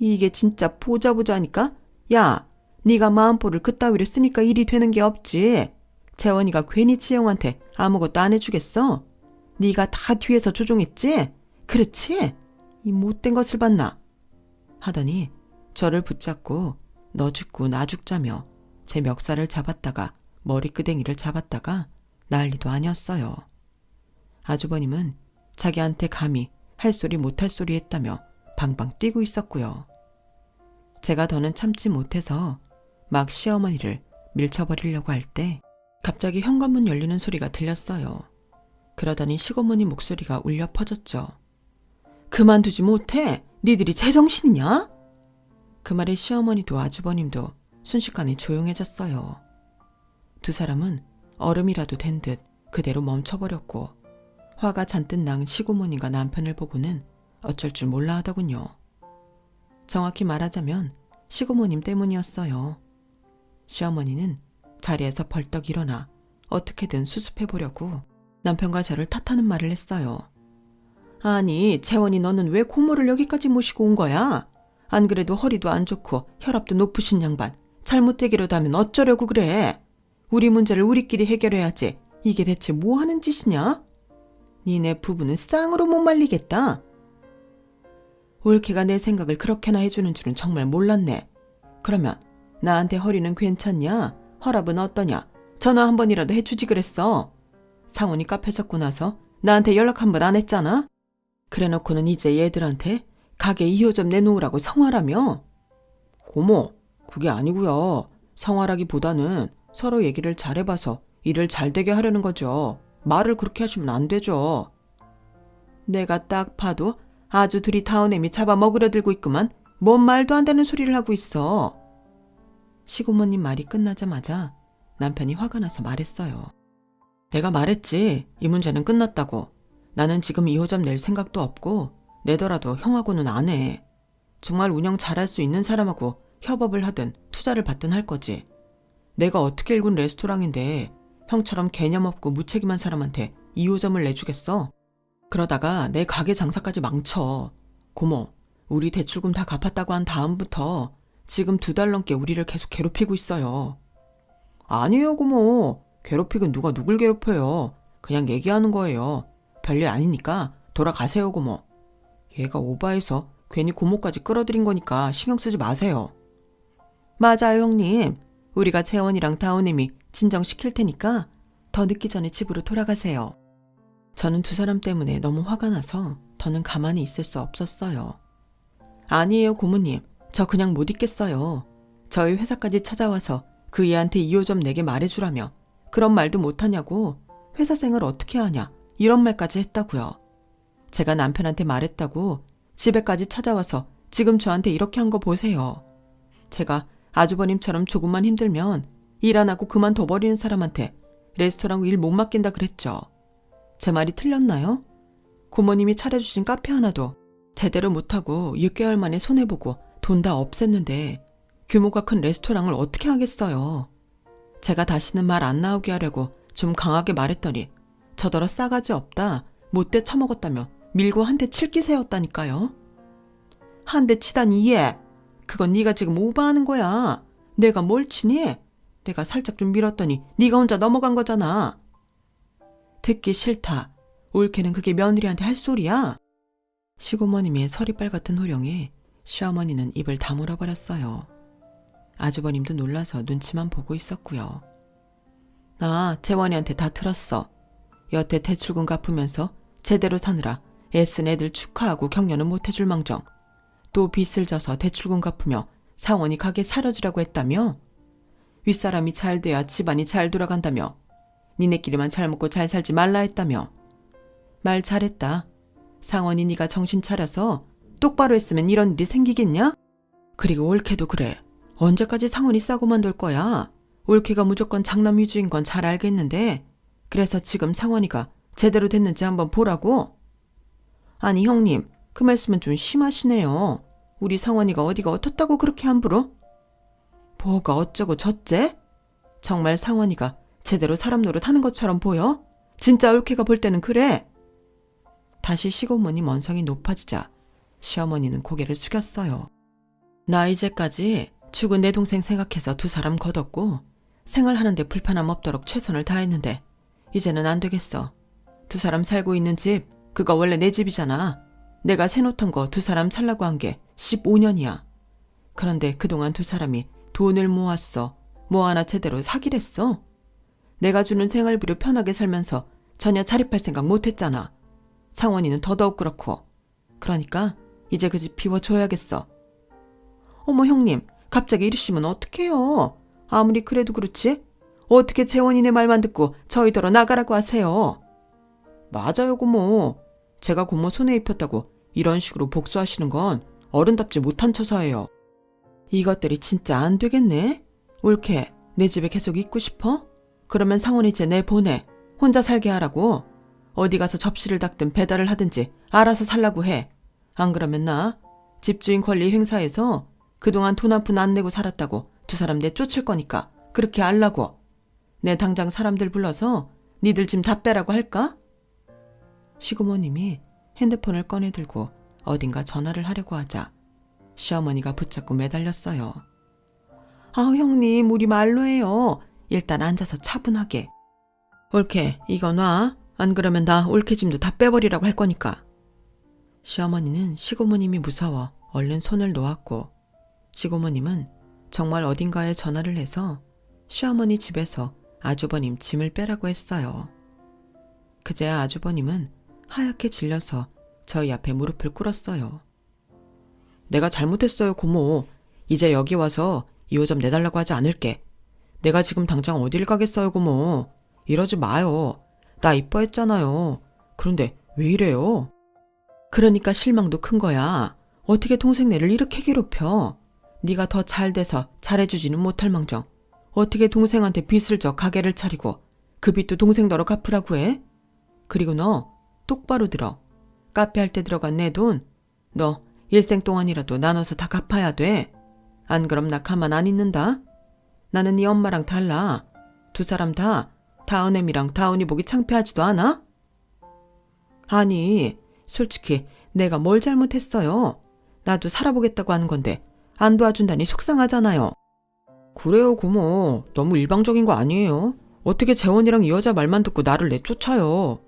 이게 진짜 보자 하니까? 야, 네가 마음보를 그따위로 쓰니까 일이 되는 게 없지. 재원이가 괜히 지영한테 아무것도 안 해주겠어? 네가 다 뒤에서 조종했지? 그렇지? 이 못된 것을 봤나? 하더니 저를 붙잡고 너 죽고 나 죽자며 제 멱살을 잡았다가 머리끄댕이를 잡았다가 난리도 아니었어요. 아주버님은 자기한테 감히 할 소리 못할 소리 했다며 방방 뛰고 있었고요. 제가 더는 참지 못해서 막 시어머니를 밀쳐버리려고 할 때 갑자기 현관문 열리는 소리가 들렸어요. 그러더니 시고모니 목소리가 울려 퍼졌죠. 그만두지 못해? 니들이 제정신이냐? 그 말에 시어머니도 아주버님도 순식간에 조용해졌어요. 두 사람은 얼음이라도 된 듯 그대로 멈춰버렸고 화가 잔뜩 난 시고모니가 남편을 보고는 어쩔 줄 몰라 하더군요. 정확히 말하자면 시고모님 때문이었어요. 시어머니는 자리에서 벌떡 일어나 어떻게든 수습해보려고 남편과 저를 탓하는 말을 했어요. 아니, 재원이 너는 왜 고모를 여기까지 모시고 온 거야? 안 그래도 허리도 안 좋고 혈압도 높으신 양반, 잘못되기라도 하면 어쩌려고 그래? 우리 문제를 우리끼리 해결해야지. 이게 대체 뭐 하는 짓이냐? 니네 부부는 쌍으로 못 말리겠다. 올케가 내 생각을 그렇게나 해주는 줄은 정말 몰랐네. 그러면 나한테 허리는 괜찮냐? 혈압은 어떠냐? 전화 한 번이라도 해주지 그랬어. 상원이 카페 접고 나서 나한테 연락 한 번 안 했잖아? 그래놓고는 이제 얘들한테 가게 2호점 내놓으라고 성화라며? 고모, 그게 아니고요. 성화라기보다는 서로 얘기를 잘해봐서 일을 잘되게 하려는 거죠. 말을 그렇게 하시면 안 되죠. 내가 딱 봐도 아주 둘이 타오냄이 잡아먹으려 들고 있구만. 뭔 말도 안 되는 소리를 하고 있어. 시고모님 말이 끝나자마자 남편이 화가 나서 말했어요. 내가 말했지. 이 문제는 끝났다고. 나는 지금 2호점 낼 생각도 없고 내더라도 형하고는 안 해. 정말 운영 잘할 수 있는 사람하고 협업을 하든 투자를 받든 할 거지. 내가 어떻게 일군 레스토랑인데 형처럼 개념 없고 무책임한 사람한테 2호점을 내주겠어? 그러다가 내 가게 장사까지 망쳐. 고모, 우리 대출금 다 갚았다고 한 다음부터 지금 2달 넘게 우리를 계속 괴롭히고 있어요. 아니에요, 고모. 괴롭히긴 누가 누굴 괴롭혀요. 그냥 얘기하는 거예요. 별일 아니니까 돌아가세요, 고모. 얘가 오바해서 괜히 고모까지 끌어들인 거니까 신경 쓰지 마세요. 맞아요, 형님. 우리가 재원이랑 다운님이 진정시킬 테니까 더 늦기 전에 집으로 돌아가세요. 저는 두 사람 때문에 너무 화가 나서 더는 가만히 있을 수 없었어요. 아니에요, 고모님. 저 그냥 못 있겠어요. 저희 회사까지 찾아와서 그 얘한테 2호점 내게 말해주라며 그런 말도 못하냐고 회사 생활 어떻게 하냐 이런 말까지 했다고요. 제가 남편한테 말했다고 집에까지 찾아와서 지금 저한테 이렇게 한 거 보세요. 제가 아주버님처럼 조금만 힘들면 일 안 하고 그만둬버리는 사람한테 레스토랑 일 못 맡긴다 그랬죠. 제 말이 틀렸나요? 고모님이 차려주신 카페 하나도 제대로 못하고 6개월 만에 손해보고 돈 다 없앴는데 규모가 큰 레스토랑을 어떻게 하겠어요. 제가 다시는 말 안 나오게 하려고 좀 강하게 말했더니 저더러 싸가지 없다 못돼 처먹었다며 밀고 한 대 칠 기세였다니까요. 한 대 치다니 얘. 그건 네가 지금 오버하는 거야. 내가 뭘 치니? 내가 살짝 좀 밀었더니 네가 혼자 넘어간 거잖아. 듣기 싫다. 올케는 그게 며느리한테 할 소리야? 시고모님의 서리빨 같은 호령에 시어머니는 입을 다물어버렸어요. 아주버님도 놀라서 눈치만 보고 있었고요. 나 재원이한테 다 틀었어. 여태 대출금 갚으면서 제대로 사느라 애쓴 애들 축하하고 격려는 못해줄 망정. 또 빚을 져서 대출금 갚으며 상원이 가게 차려주라고 했다며? 윗사람이 잘 돼야 집안이 잘 돌아간다며? 니네끼리만 잘 먹고 잘 살지 말라 했다며? 말 잘했다. 상원이 네가 정신 차려서 똑바로 했으면 이런 일이 생기겠냐? 그리고 올케도 그래. 언제까지 상원이 싸고만 돌 거야? 올케가 무조건 장남 위주인 건 잘 알겠는데 그래서 지금 상원이가 제대로 됐는지 한번 보라고? 아니 형님, 그 말씀은 좀 심하시네요. 우리 상원이가 어디가 어떻다고 그렇게 함부로? 뭐가 어쩌고 저째? 정말 상원이가 제대로 사람 노릇하는 것처럼 보여? 진짜 올케가 볼 때는 그래? 다시 시고모님 언성이 높아지자 시어머니는 고개를 숙였어요. 나 이제까지 죽은 내 동생 생각해서 두 사람 거뒀고 생활하는데 불편함 없도록 최선을 다했는데 이제는 안 되겠어. 두 사람 살고 있는 집, 그거 원래 내 집이잖아. 내가 새놓던 거 두 사람 살라고 한 게 15년이야. 그런데 그동안 두 사람이 돈을 모았어. 뭐 하나 제대로 사기랬어. 내가 주는 생활비로 편하게 살면서 전혀 자립할 생각 못했잖아. 상원이는 더더욱 그렇고. 그러니까 이제 그 집 비워줘야겠어. 어머 형님, 갑자기 이러시면 어떡해요. 아무리 그래도 그렇지? 어떻게 재원이네 말만 듣고 저희더러 나가라고 하세요. 맞아요 고모. 제가 고모 손에 입혔다고 이런 식으로 복수하시는 건 어른답지 못한 처사예요. 이것들이 진짜 안 되겠네. 올케, 내 집에 계속 있고 싶어? 그러면 상원이 제 내보내. 혼자 살게 하라고. 어디 가서 접시를 닦든 배달을 하든지 알아서 살라고 해. 안 그러면 나 집주인 권리 행사에서 그동안 돈 한 푼 안 내고 살았다고 두 사람 내쫓을 거니까 그렇게 알라고. 내 당장 사람들 불러서 니들 짐 다 빼라고 할까? 시고모님이 핸드폰을 꺼내 들고 어딘가 전화를 하려고 하자 시어머니가 붙잡고 매달렸어요. 아 형님, 우리 말로 해요. 일단 앉아서 차분하게. 올케, 이거 놔. 안 그러면 나 올케 짐도 다 빼버리라고 할 거니까. 시어머니는 시고모님이 무서워 얼른 손을 놓았고 시고모님은 정말 어딘가에 전화를 해서 시어머니 집에서 아주버님 짐을 빼라고 했어요. 그제야 아주버님은 하얗게 질려서 저희 앞에 무릎을 꿇었어요. 내가 잘못했어요 고모. 이제 여기 와서 2호 좀 내달라고 하지 않을게. 내가 지금 당장 어딜 가겠어요 고모. 이러지 마요. 나 이뻐했잖아요. 그런데 왜 이래요? 그러니까 실망도 큰 거야. 어떻게 동생네를 이렇게 괴롭혀. 네가 더 잘 돼서 잘해주지는 못할 망정 어떻게 동생한테 빚을 져 가게를 차리고 그 빚도 동생더러 갚으라고 해? 그리고 너 똑바로 들어. 카페 할 때 들어간 내 돈 너 일생 동안이라도 나눠서 다 갚아야 돼. 안 그럼 나 가만 안 있는다. 나는 네 엄마랑 달라. 두 사람 다 다은애미랑 다은이 보기 창피하지도 않아? 아니 솔직히 내가 뭘 잘못했어요. 나도 살아보겠다고 하는 건데 안 도와준다니 속상하잖아요. 그래요 고모. 너무 일방적인 거 아니에요? 어떻게 재원이랑 이 여자 말만 듣고 나를 내쫓아요.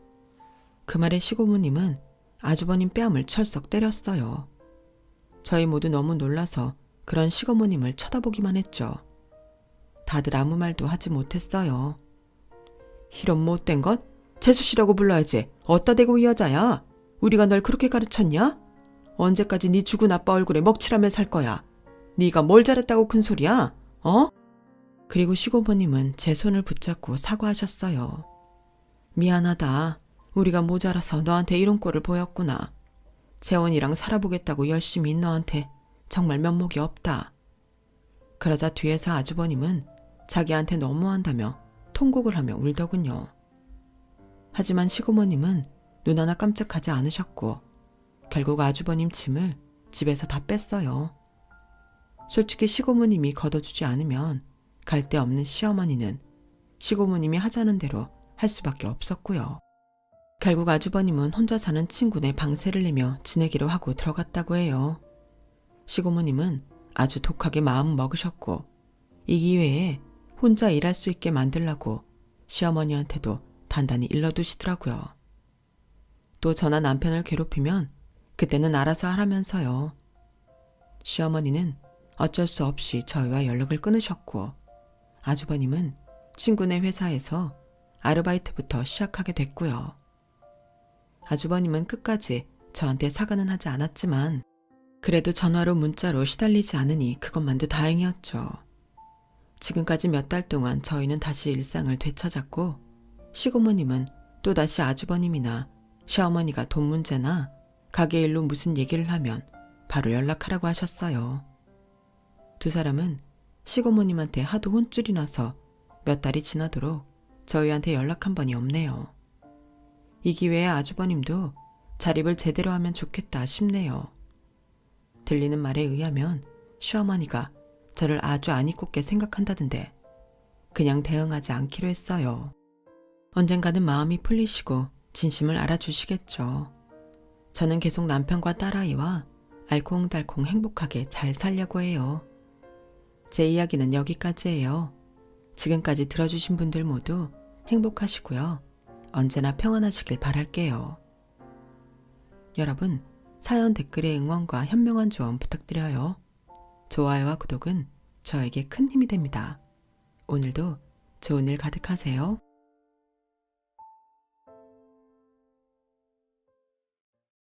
그 말에 시고모님은 아주버님 뺨을 철썩 때렸어요. 저희 모두 너무 놀라서 그런 시고모님을 쳐다보기만 했죠. 다들 아무 말도 하지 못했어요. 이런 못된 것? 재수씨라고 불러야지. 어따 대고 이 여자야. 우리가 널 그렇게 가르쳤냐? 언제까지 네 죽은 아빠 얼굴에 먹칠하며 살 거야. 네가 뭘 잘했다고 큰 소리야? 어? 그리고 시고모님은 제 손을 붙잡고 사과하셨어요. 미안하다. 우리가 모자라서 너한테 이런 꼴을 보였구나. 재원이랑 살아보겠다고 열심히 너한테 정말 면목이 없다. 그러자 뒤에서 아주버님은 자기한테 너무한다며 통곡을 하며 울더군요. 하지만 시고모님은 눈 하나 깜짝하지 않으셨고 결국 아주버님 짐을 집에서 다 뺐어요. 솔직히 시고모님이 걷어주지 않으면 갈 데 없는 시어머니는 시고모님이 하자는 대로 할 수밖에 없었고요. 결국 아주버님은 혼자 사는 친구네 방세를 내며 지내기로 하고 들어갔다고 해요. 시고모님은 아주 독하게 마음 먹으셨고 이 기회에 혼자 일할 수 있게 만들라고 시어머니한테도 단단히 일러두시더라고요. 또 저나 남편을 괴롭히면 그때는 알아서 하라면서요. 시어머니는 어쩔 수 없이 저희와 연락을 끊으셨고 아주버님은 친구네 회사에서 아르바이트부터 시작하게 됐고요. 아주버님은 끝까지 저한테 사과는 하지 않았지만 그래도 전화로 문자로 시달리지 않으니 그것만도 다행이었죠. 지금까지 몇 달 동안 저희는 다시 일상을 되찾았고 시고모님은 또다시 아주버님이나 시어머니가 돈 문제나 가게 일로 무슨 얘기를 하면 바로 연락하라고 하셨어요. 두 사람은 시고모님한테 하도 혼쭐이 나서 몇 달이 지나도록 저희한테 연락 한 번이 없네요. 이 기회에 아주버님도 자립을 제대로 하면 좋겠다 싶네요. 들리는 말에 의하면 시어머니가 저를 아주 안 이꼽게 생각한다던데 그냥 대응하지 않기로 했어요. 언젠가는 마음이 풀리시고 진심을 알아주시겠죠. 저는 계속 남편과 딸아이와 알콩달콩 행복하게 잘 살려고 해요. 제 이야기는 여기까지예요. 지금까지 들어주신 분들 모두 행복하시고요. 언제나 평안하시길 바랄게요. 여러분, 사연 댓글에 응원과 현명한 조언 부탁드려요. 좋아요와 구독은 저에게 큰 힘이 됩니다. 오늘도 좋은 일 가득하세요.